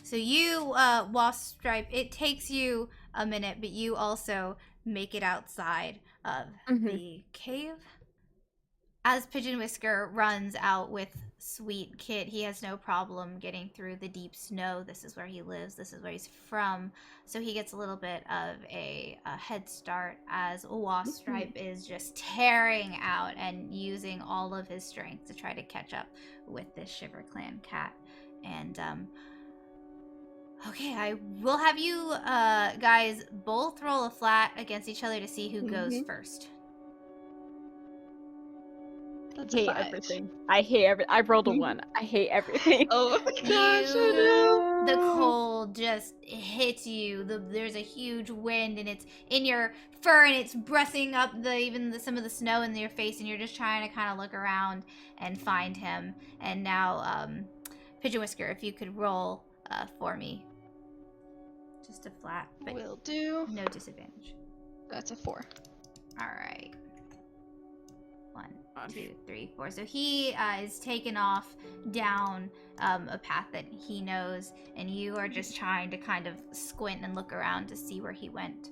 so you, Waspstripe, it takes you a minute, but you also make it outside of the cave. As Pidgeonwhisker runs out with Sweet Kit, he has no problem getting through the deep snow. This is where he lives. This is where he's from. So he gets a little bit of a head start as Waspstripe is just tearing out and using all of his strength to try to catch up with this Shiver Clan cat. And, okay, I will have you guys both roll a flat against each other to see who goes first. That's I a hate 5. everything. I hate everything. I rolled a 1. I hate everything. Oh my gosh, oh The cold just hits you. There's a huge wind, and it's in your fur, and it's breathing up some of the snow in your face, and you're just trying to kind of look around and find him. And now, Pidgeonwhisker, if you could roll for me, just a flat, no. but Will do. no disadvantage. That's a 4. All right. 1, 2, 3, 4. So he is taken off down a path that he knows, and you are just trying to kind of squint and look around to see where he went.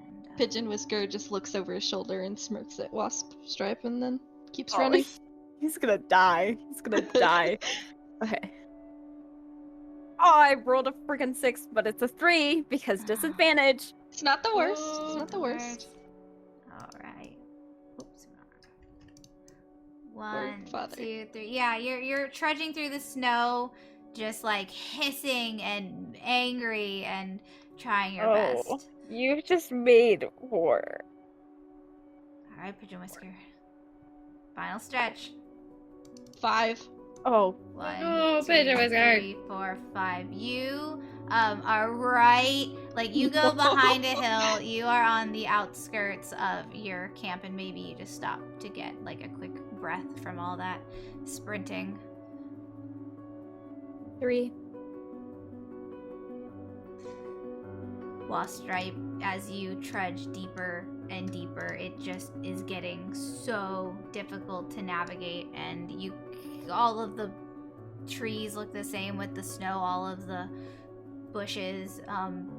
And, Pidgeonwhisker just looks over his shoulder and smirks at Waspstripe and then keeps Oh, running. He's gonna die. He's gonna die. Okay. Oh, I rolled a freaking 6, but it's a 3 because disadvantage. It's not the worst. It's not the worst. All right. Oops. Poor 1, father. 2, 3. Yeah, you're trudging through the snow, just like hissing and angry and trying your best. You just made war. All right, Pidgeonwhisker. Final stretch. 5. Oh, 1, Oh, 2, Pidgeonwhisker. 3, 4, 5. You are right. Like you go behind a hill. You are on the outskirts of your camp, and maybe you just stop to get like a quick breath from all that sprinting. 3. Waspstripe, as you trudge deeper and deeper, it just is getting so difficult to navigate, and all of the trees look the same with the snow, all of the bushes.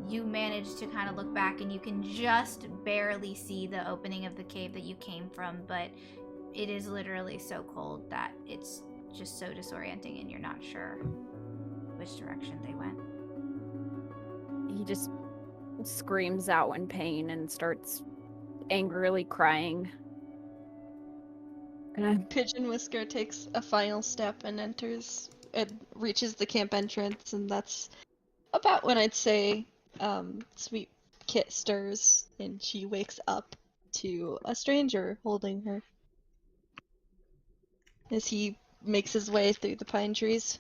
You manage to kind of look back, and you can just barely see the opening of the cave that you came from, but it is literally so cold that it's just so disorienting, and you're not sure which direction they went. He just screams out in pain and starts angrily crying. Pidgeonwhisker takes a final step and enters and reaches the camp entrance, and that's about when I'd say Sweet Kit stirs and she wakes up to a stranger holding her as he makes his way through the pine trees.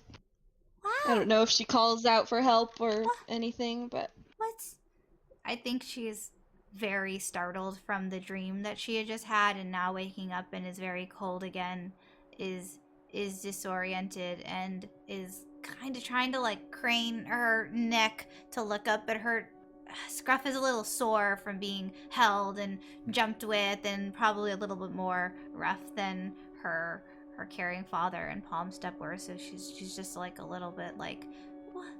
I don't know if she calls out for help or anything, but What's... I think she's very startled from the dream that she had just had, and now waking up and is very cold again, is disoriented and is kind of trying to like crane her neck to look up, but her scruff is a little sore from being held and jumped with, and probably a little bit more rough than her caring father and Palm Step were. So she's just like a little bit like, what?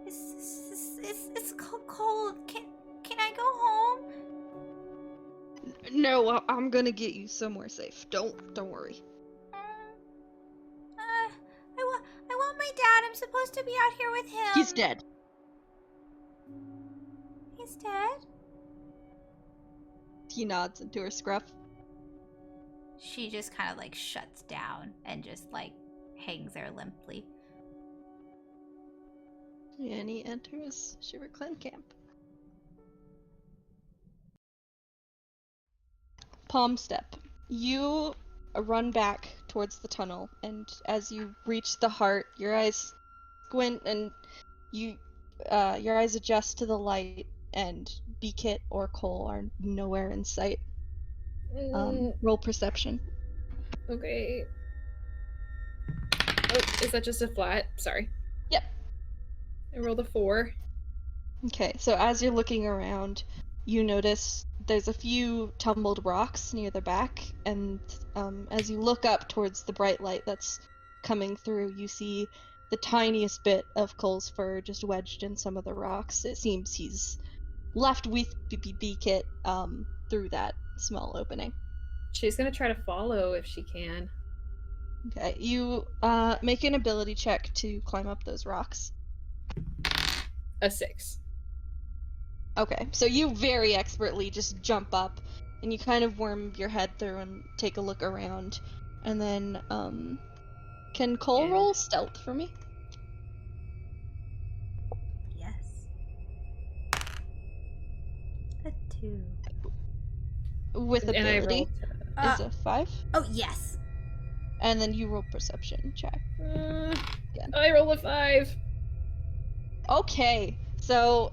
It's cold. Can I go home? no, I'm gonna get you somewhere safe. Don't worry. I want my dad. I'm supposed to be out here with him. He's dead. He's dead? He nods into her scruff. She just kind of like shuts down and just like hangs there limply. And he enters Shiver Clan camp. Palm Step. You run back towards the tunnel, and as you reach the heart, your eyes squint and your eyes adjust to the light, and B-Kit or Cole are nowhere in sight. Roll perception. Okay. Oh, is that just a flat? Sorry. Yep. I rolled a 4. Okay, so as you're looking around, you notice there's a few tumbled rocks near the back, and as you look up towards the bright light that's coming through, you see the tiniest bit of Cole's fur just wedged in some of the rocks. It seems he's left with B-Kit through that small opening. She's gonna try to follow if she can. Okay, you make an ability check to climb up those rocks. A 6. Okay, so you very expertly just jump up, and you kind of worm your head through and take a look around, and then, can Cole roll stealth for me? Yes. A 2. With And I ability rolled. is a 5, Oh, yes. and then you roll perception check. I rolled a 5. Okay, so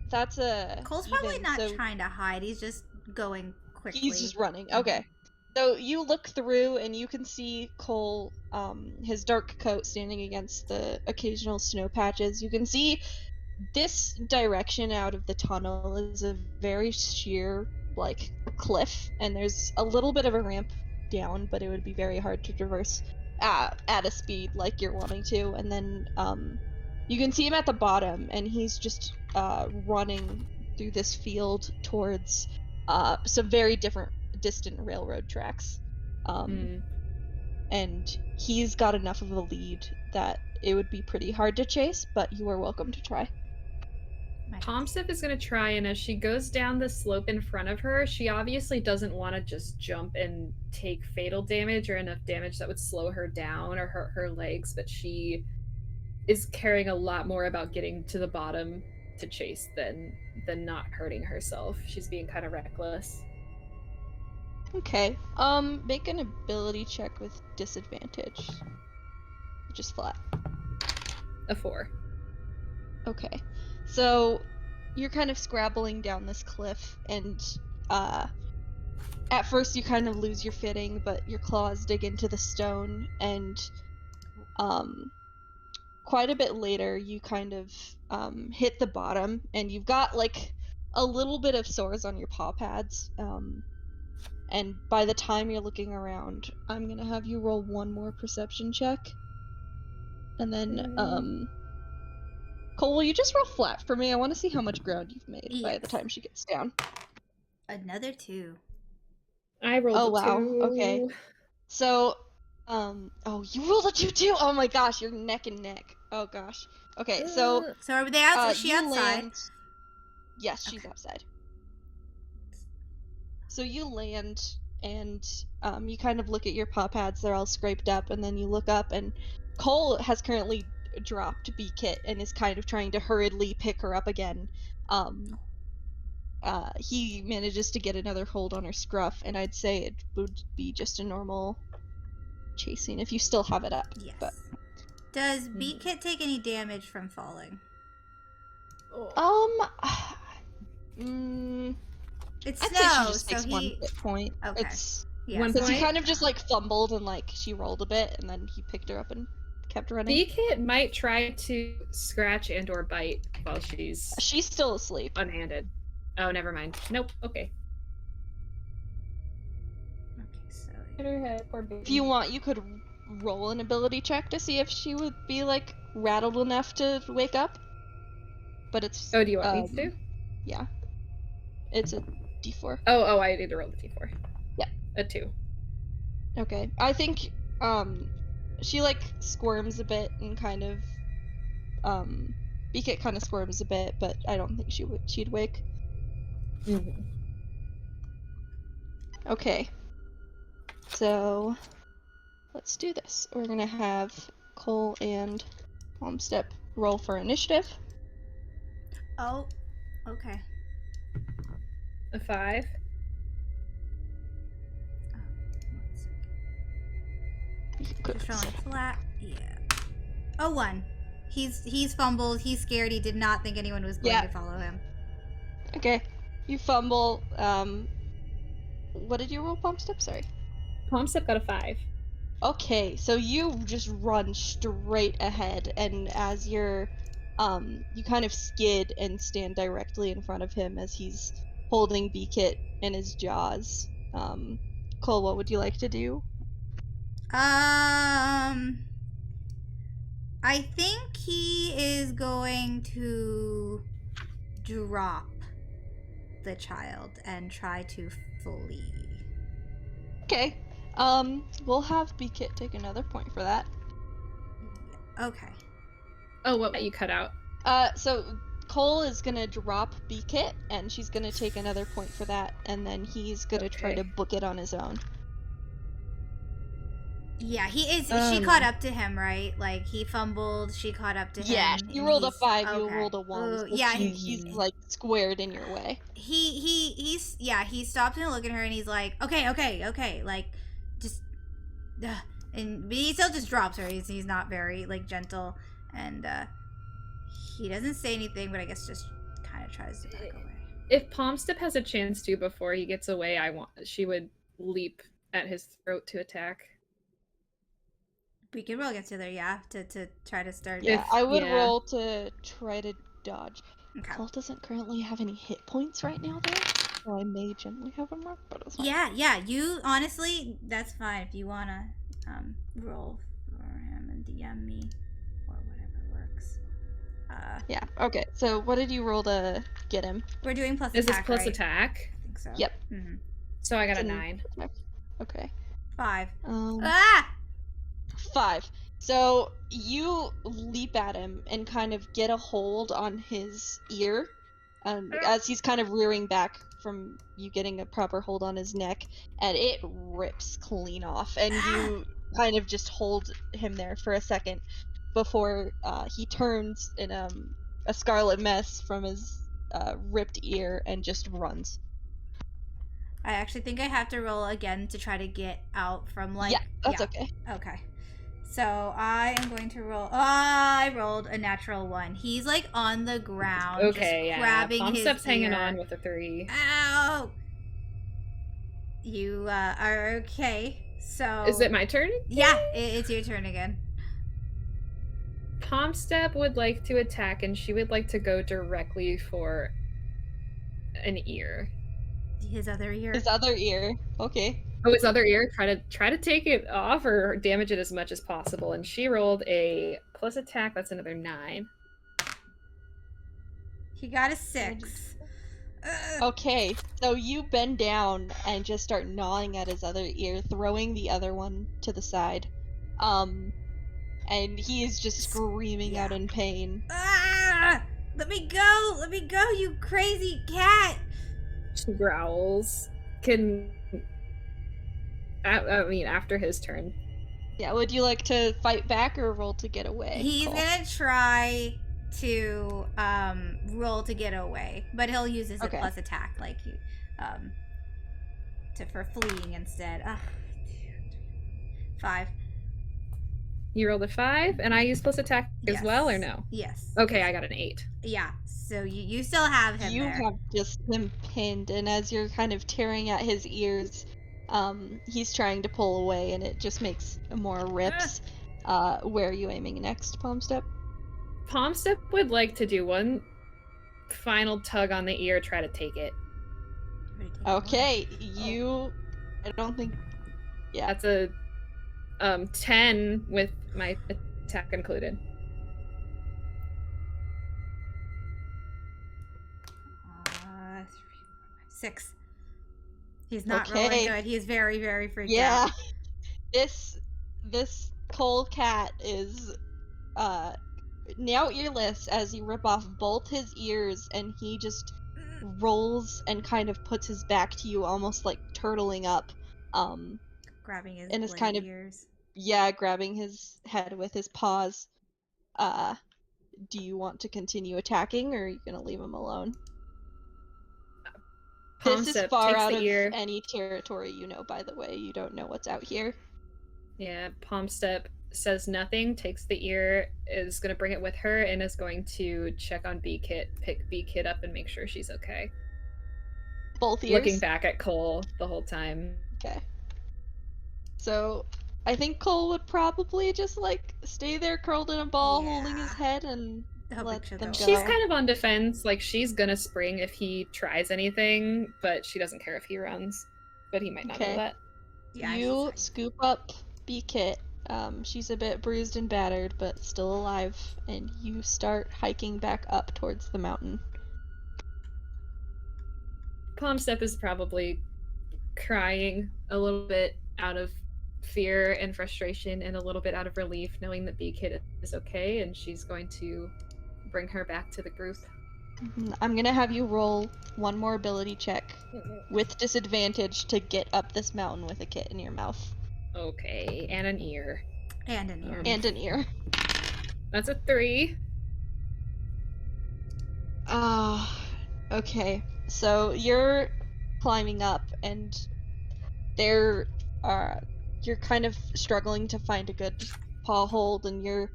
that's a Cole's even, probably not so trying to hide. He's just going quickly. he's just running. Okay. So you look through and you can see Cole, his dark coat standing against the occasional snow patches. You can see this direction out of the tunnel is a very sheer, like, cliff, and there's a little bit of a ramp down, but it would be very hard to traverse at a speed like you're wanting to. And then you can see him at the bottom, and he's just running through this field towards some very distant railroad tracks. And he's got enough of a lead that it would be pretty hard to chase, but you are welcome to try. Pomstep is going to try, and as she goes down the slope in front of her, she obviously doesn't want to just jump and take fatal damage or enough damage that would slow her down or hurt her legs, but she is caring a lot more about getting to the bottom to chase than not hurting herself. She's being kind of reckless. Okay. Make an ability check with disadvantage. Just flat. A 4. Okay. So you're kind of scrabbling down this cliff, and at first you kind of lose your footing, but your claws dig into the stone, and quite a bit later you kind of hit the bottom, and you've got like a little bit of sores on your paw pads. And by the time you're looking around, I'm gonna have you roll one more perception check. And then, Cole, will you just roll flat for me? I want to see how much ground you've made by the time she gets down. Another 2. I rolled Oh, a wow. 2. Okay. So, oh, you rolled a 2 too? Oh my gosh, you're neck and neck. Oh gosh. Okay, so, So are they outside? Is she you outside? land... Yes, she's outside. So you land, and you kind of look at your paw pads, they're all scraped up, and then you look up, and Cole has currently dropped B-Kit and is kind of trying to hurriedly pick her up again. He manages to get another hold on her scruff, and I'd say it would be just a normal chasing if you still have it up. Yes. But Does B-Kit take any damage from falling? It's I'd snow, say she just so takes one hit point. Okay. It's Yeah. One because he point? kind of just like fumbled and like she rolled a bit, and then he picked her up and kept running. B-Kit might try to scratch and or bite while she's She's still asleep. unhanded. Oh, never mind. Nope. Okay. Okay, so Hit her head, poor baby. If you want, you could roll an ability check to see if she would be like rattled enough to wake up. But it's Oh, do you want me to? Yeah. It's a D4. Oh, I need to roll the d4. Yeah. A 2. Okay. I think she like squirms a bit and kind of B-Kit kind of squirms a bit, but I don't think she'd wake. Mm-hmm. Okay. So let's do this. We're gonna have Cole and Pomstep roll for initiative. Oh, okay. A 5. Oh, 1 second. You could- Just rolling flat. Yeah. Oh, 1. He's fumbled. He's scared. He did not think anyone was going Yeah. to follow him. Okay. You fumble. What did you roll, Pomstep? Sorry. Pomstep got a 5. Okay, so you just run straight ahead, and as you're, you kind of skid and stand directly in front of him as he's holding B-Kit in his jaws. Cole, what would you like to do? I think he is going to drop the child and try to flee. Okay. We'll have B-Kit take another point for that. Okay. Oh, what you cut out? So Cole is gonna drop B-Kit, and she's gonna take another point for that, and then he's gonna try to Okay. book it on his own. Yeah, he is. She caught up to him, right? Like he fumbled. She caught up to him. Yeah, you rolled a he's- 5, you okay. rolled a 1. Ooh, so yeah, he's like squared in your way. He stopped and looked at her and he's like, okay, like, just, but he still just drops her. He's not very like gentle, and he doesn't say anything, but I guess just kind of tries to back away. If Pomstep has a chance to before he gets away, she would leap at his throat to attack. We can roll against each other, yeah, to try to start. Yeah, I would yeah. roll to try to dodge. Okay. Cole doesn't currently have any hit points right now, though, so I may gently have him marked, but it's fine. Yeah. You honestly, that's fine if you wanna roll for him and DM me or whatever works. Yeah, okay, so what did you roll to get him? We're doing plus Is this attack, plus right? attack? I think so. Yep. Mm-hmm. So I got a It's 9. Okay. 5. 5. Ah! So you leap at him and kind of get a hold on his ear, as he's kind of rearing back from you getting a proper hold on his neck, and it rips clean off. And you kind of just hold him there for a second before he turns in a scarlet mess from his ripped ear and just runs. I actually think I have to roll again to try to get out from like. Yeah, that's okay. Okay. So I am going to roll. Oh, I rolled a natural 1. He's like on the ground, Okay, just yeah. grabbing his Palmstep's hanging ear. on with a 3. Ow! You are okay. So Is it my turn? Yeah, it's your turn again. Palmstep would like to attack, and she would like to go directly for an ear. His other ear. His other ear. Okay. Oh, his other ear. Try to take it off or damage it as much as possible. And she rolled a plus attack. That's another 9. He got a 6. Okay, so you bend down and just start gnawing at his other ear, throwing the other one to the side. And he is just screaming out in pain. Ah! Let me go! Let me go, you crazy cat! She growls. I mean, after his turn. Yeah, would you like to fight back or roll to get away? He's Cole? gonna try to roll to get away, but he'll use his Okay. plus attack, like you, for fleeing instead. 5. You rolled a 5, and I use plus attack as Yes. well, or no? Yes. Okay, I got an 8. Yeah. So you still have him You there. have just him pinned, and as you're kind of tearing at his ears, he's trying to pull away, and it just makes more rips. Where are you aiming next, Palmstep? Palmstep would like to do one final tug on the ear, try to take it. Okay, you... I don't think... Yeah. That's a 10 with my attack included. Uh, 6. He's not Okay. rolling good. He is very, very freaked Yeah. out. This Cole cat is now earless as you rip off both his ears, and he just rolls and kind of puts his back to you, almost like turtling up. Grabbing his and is bloody kind of ears. grabbing his head with his paws. Do you want to continue attacking, or are you gonna leave him alone? This is Palmstep far takes out the of ear. any territory, by the way. You don't know what's out here. Yeah, Palmstep says nothing, takes the ear, is going to bring it with her, and is going to check on B-Kit, pick B-Kit up, and make sure she's okay. Both ears? Looking back at Cole the whole time. Okay. So, I think Cole would probably just, stay there curled in a ball, holding his Yeah. head, and Hoping let she'll them go go. She's kind of on defense, she's gonna spring if he tries anything, but she doesn't care if he runs. But he might not Okay. know that. Yeah, You she's scoop up B-Kit. She's a bit bruised and battered, but still alive, and you start hiking back up towards the mountain. Palmstep is probably crying a little bit out of fear and frustration, and a little bit out of relief knowing that B-Kit is okay, and she's going to bring her back to the group. I'm gonna have you roll one more ability check with disadvantage to get up this mountain with a kit in your mouth. Okay, and an ear. And an ear. And an ear. That's a 3. Okay. So you're climbing up, and you're kind of struggling to find a good paw hold, and you're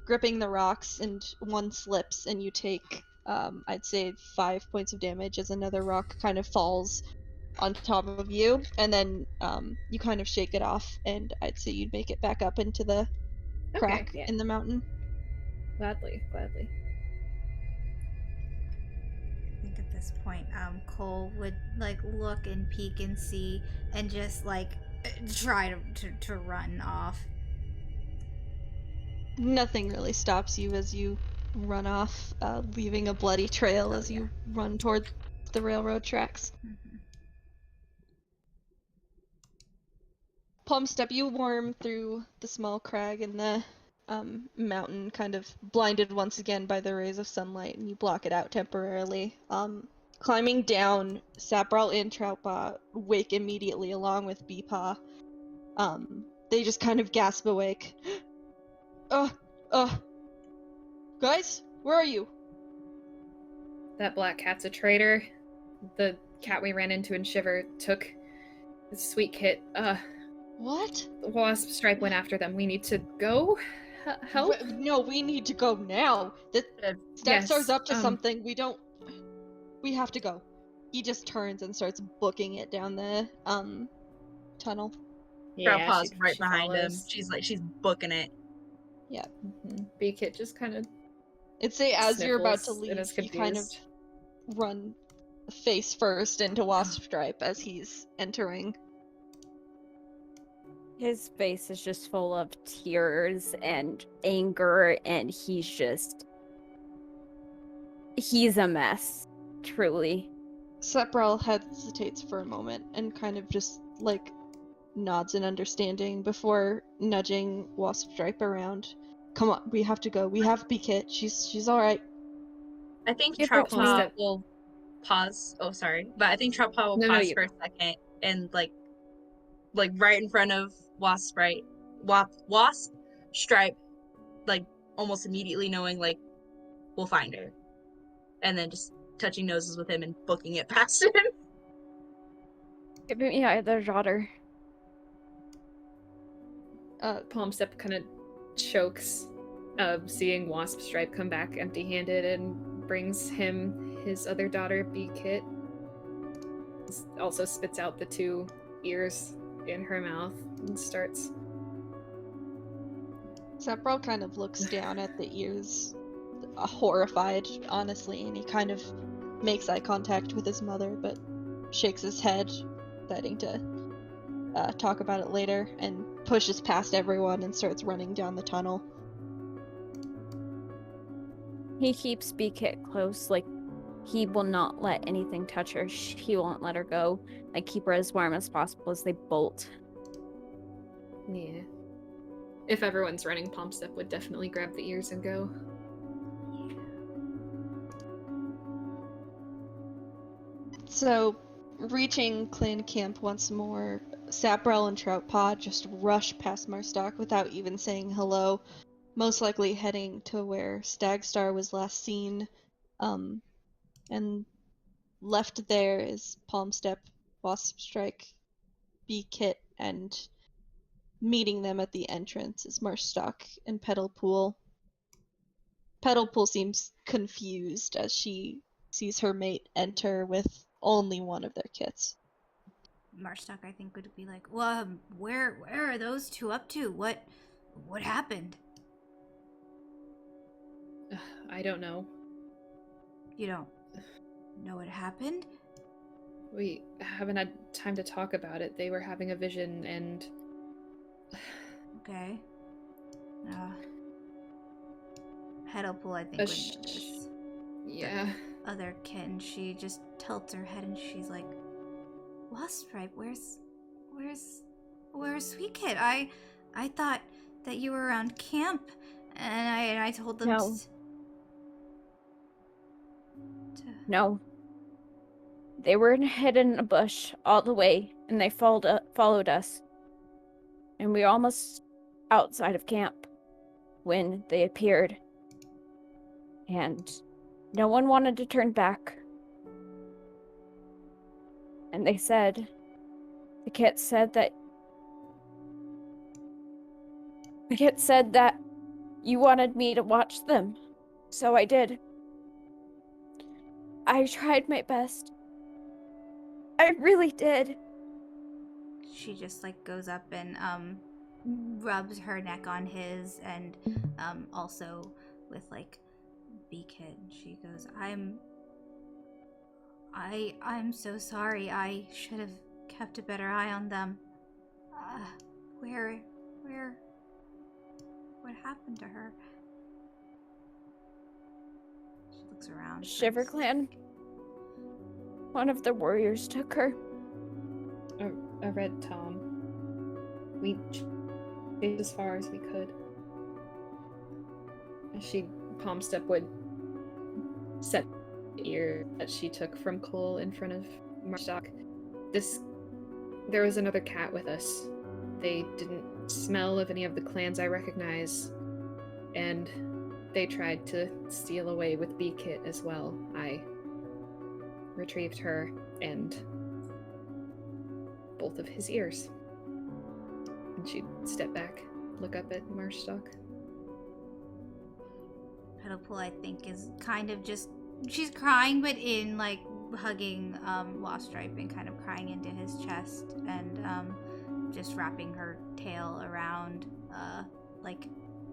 gripping the rocks, and one slips, and you take I'd say 5 points of damage as another rock kind of falls on top of you, and then you kind of shake it off, and I'd say you'd make it back up into the crack yeah. in the mountain. Gladly. I think at this point, Cole would look and peek and see, and just try to run off. Nothing really stops you as you run off, leaving a bloody trail as you run toward the railroad tracks. Mhm. Palm Step, you worm through the small crag in the mountain, kind of blinded once again by the rays of sunlight, and you block it out temporarily. Climbing down, Sapbrawl and Troutpaw wake immediately along with Beepaw. They just kind of gasp awake. Guys, where are you? That black cat's a traitor. The cat we ran into in Shiver took the sweet kit. What? The Waspstripe went after them. We need to go? Help? No, we need to go now. The Stagstar's up to something. We have to go. He just turns and starts booking it down the tunnel. Troutpaw's right behind him. She's booking it. Yeah. B-Kit just kind of I'd say as you're about to sniffles and leave, is you kind of confused. run face first into Waspstripe as he's entering. His face is just full of tears and anger, and he's a mess, truly. Sapbrawl hesitates for a moment and kind of just, like, nods in understanding before nudging Waspstripe around. Come on, we have to go. We have B-Kit. She's alright. I think Give her Troutpaw time. will pause. Oh, sorry. But I think Troutpaw will No, pause you for a second and, like right in front of Waspstripe, like, almost immediately knowing, like, we'll find her. And then just touching noses with him and booking it past him. Give me either daughter. Palm Step kind of chokes, seeing Waspstripe come back empty-handed and brings him his other daughter, B-Kit. Also spits out the 2 ears in her mouth and starts. Sapbrawl kind of looks down at the ears, horrified, honestly, and he kind of makes eye contact with his mother, but shakes his head, deciding to talk about it later, and pushes past everyone and starts running down the tunnel. He keeps B-Kit close, like, he will not let anything touch her. He won't let her go. Like, keep her as warm as possible as they bolt. Yeah. If everyone's running, Palm Step would definitely grab the ears and go. So, reaching clan camp once more, Sapbrawl and Troutpaw just rush past Marstock without even saying hello, most likely heading to where Stagstar was last seen, and left there is Palm Step, Waspstripe, B-Kit, and meeting them at the entrance is Marstock and Petalpool. Petalpool seems confused as she sees her mate enter with only one of their kits. Marstock, I think, would be like, well, where are those 2 up to? What happened? I don't know. You don't know what happened? We haven't had time to talk about it. They were having a vision and... Okay. Petalpool, I think, would notice. Yeah. Other kitten, she just tilts her head and she's like, Waspstripe, where's Sweet Kit? I thought that you were around camp, and I told them No. No. They were hidden in a bush all the way, and they followed us. And we were almost outside of camp when they appeared. And no one wanted to turn back. And they said, the kit said that you wanted me to watch them. So I did. I tried my best. I really did. She just like goes up and rubs her neck on his, and also with like B-Kit. She goes, I'm so sorry. I should have kept a better eye on them. What happened to her? She looks around. Shiver Clan. One of the warriors took her. A red Tom. We chased as far as we could. She palm step would set the ear that she took from Cole in front of Marstock. There was another cat with us. They didn't smell of any of the clans I recognize, and they tried to steal away with B-Kit as well. I retrieved her and both of his ears. And she'd step back, look up at Marstock. Petalpool, I think, is kind of just... She's crying, but in, like, hugging Waspstripe and kind of crying into his chest and just wrapping her tail around, like,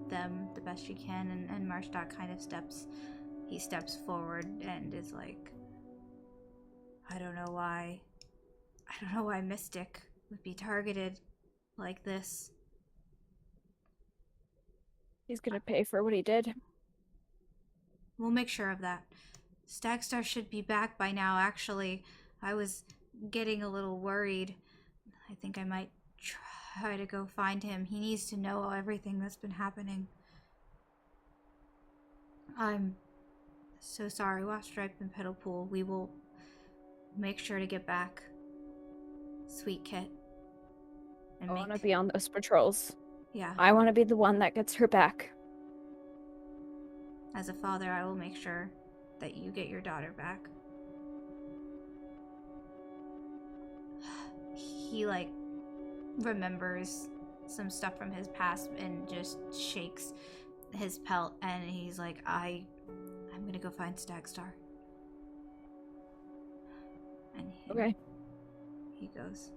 them the best she can. And Marstock kind of steps forward and is like, I don't know why Mystic would be targeted like this. He's gonna pay for what he did. We'll make sure of that. Stagstar should be back by now, actually. I was getting a little worried. I think I might try to go find him. He needs to know everything that's been happening. I'm so sorry, Waspstripe and Petalpool. We will make sure to get back. Sweet Kit. And I want to be on those patrols. Yeah. I want to be the one that gets her back. As a father, I will make sure that you get your daughter back. He, like, remembers some stuff from his past and just shakes his pelt, and he's like, I'm gonna go find Stagstar. And Okay. He goes.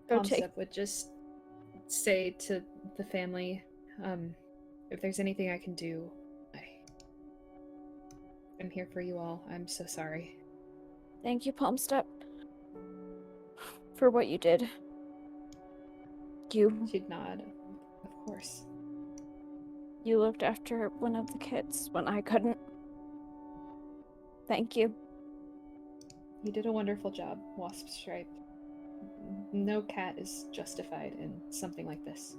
Go take. Palmstep would just say to the family, if there's anything I can do, I'm here for you all. I'm so sorry. Thank you, Palmstep, for what you did. She'd nod, of course. You looked after one of the kids when I couldn't. Thank you. You did a wonderful job, Waspstripe. No cat is justified in something like this.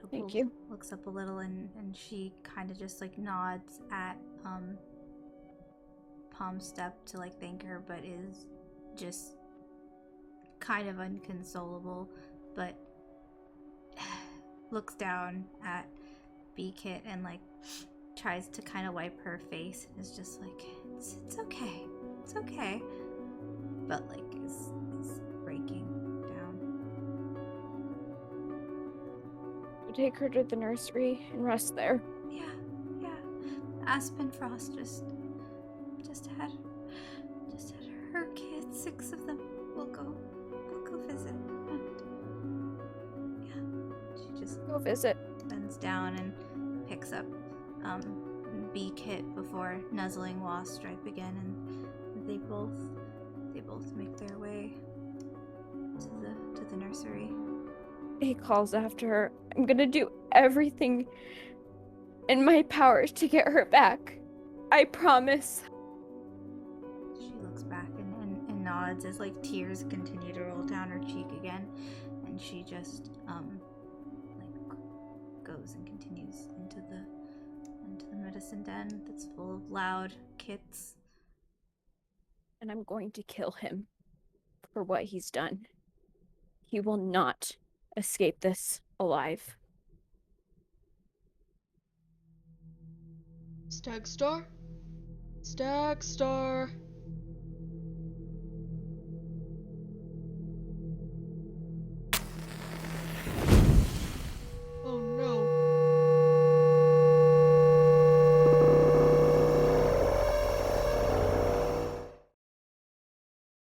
Thank you. Looks up a little and she kind of just like nods at Palmstep to like thank her, but is just kind of inconsolable, but looks down at B-Kit and like tries to kind of wipe her face and is just like, it's okay, it's okay, but like is breaking down. Take her to the nursery and rest there. Yeah. Aspen Frost just had her kids, 6 of them. We'll go visit. And yeah, she just Go visit. bends down and picks up B-Kit before nuzzling Waspstripe again, and they both make their way to the nursery. He calls after her. I'm gonna do everything in my power to get her back. I promise. She looks back and nods as like tears continue to roll down her cheek again, and she just like goes and continues into the medicine den that's full of loud kits. And I'm going to kill him for what he's done. He will not escape this alive. Stagstar? Stagstar?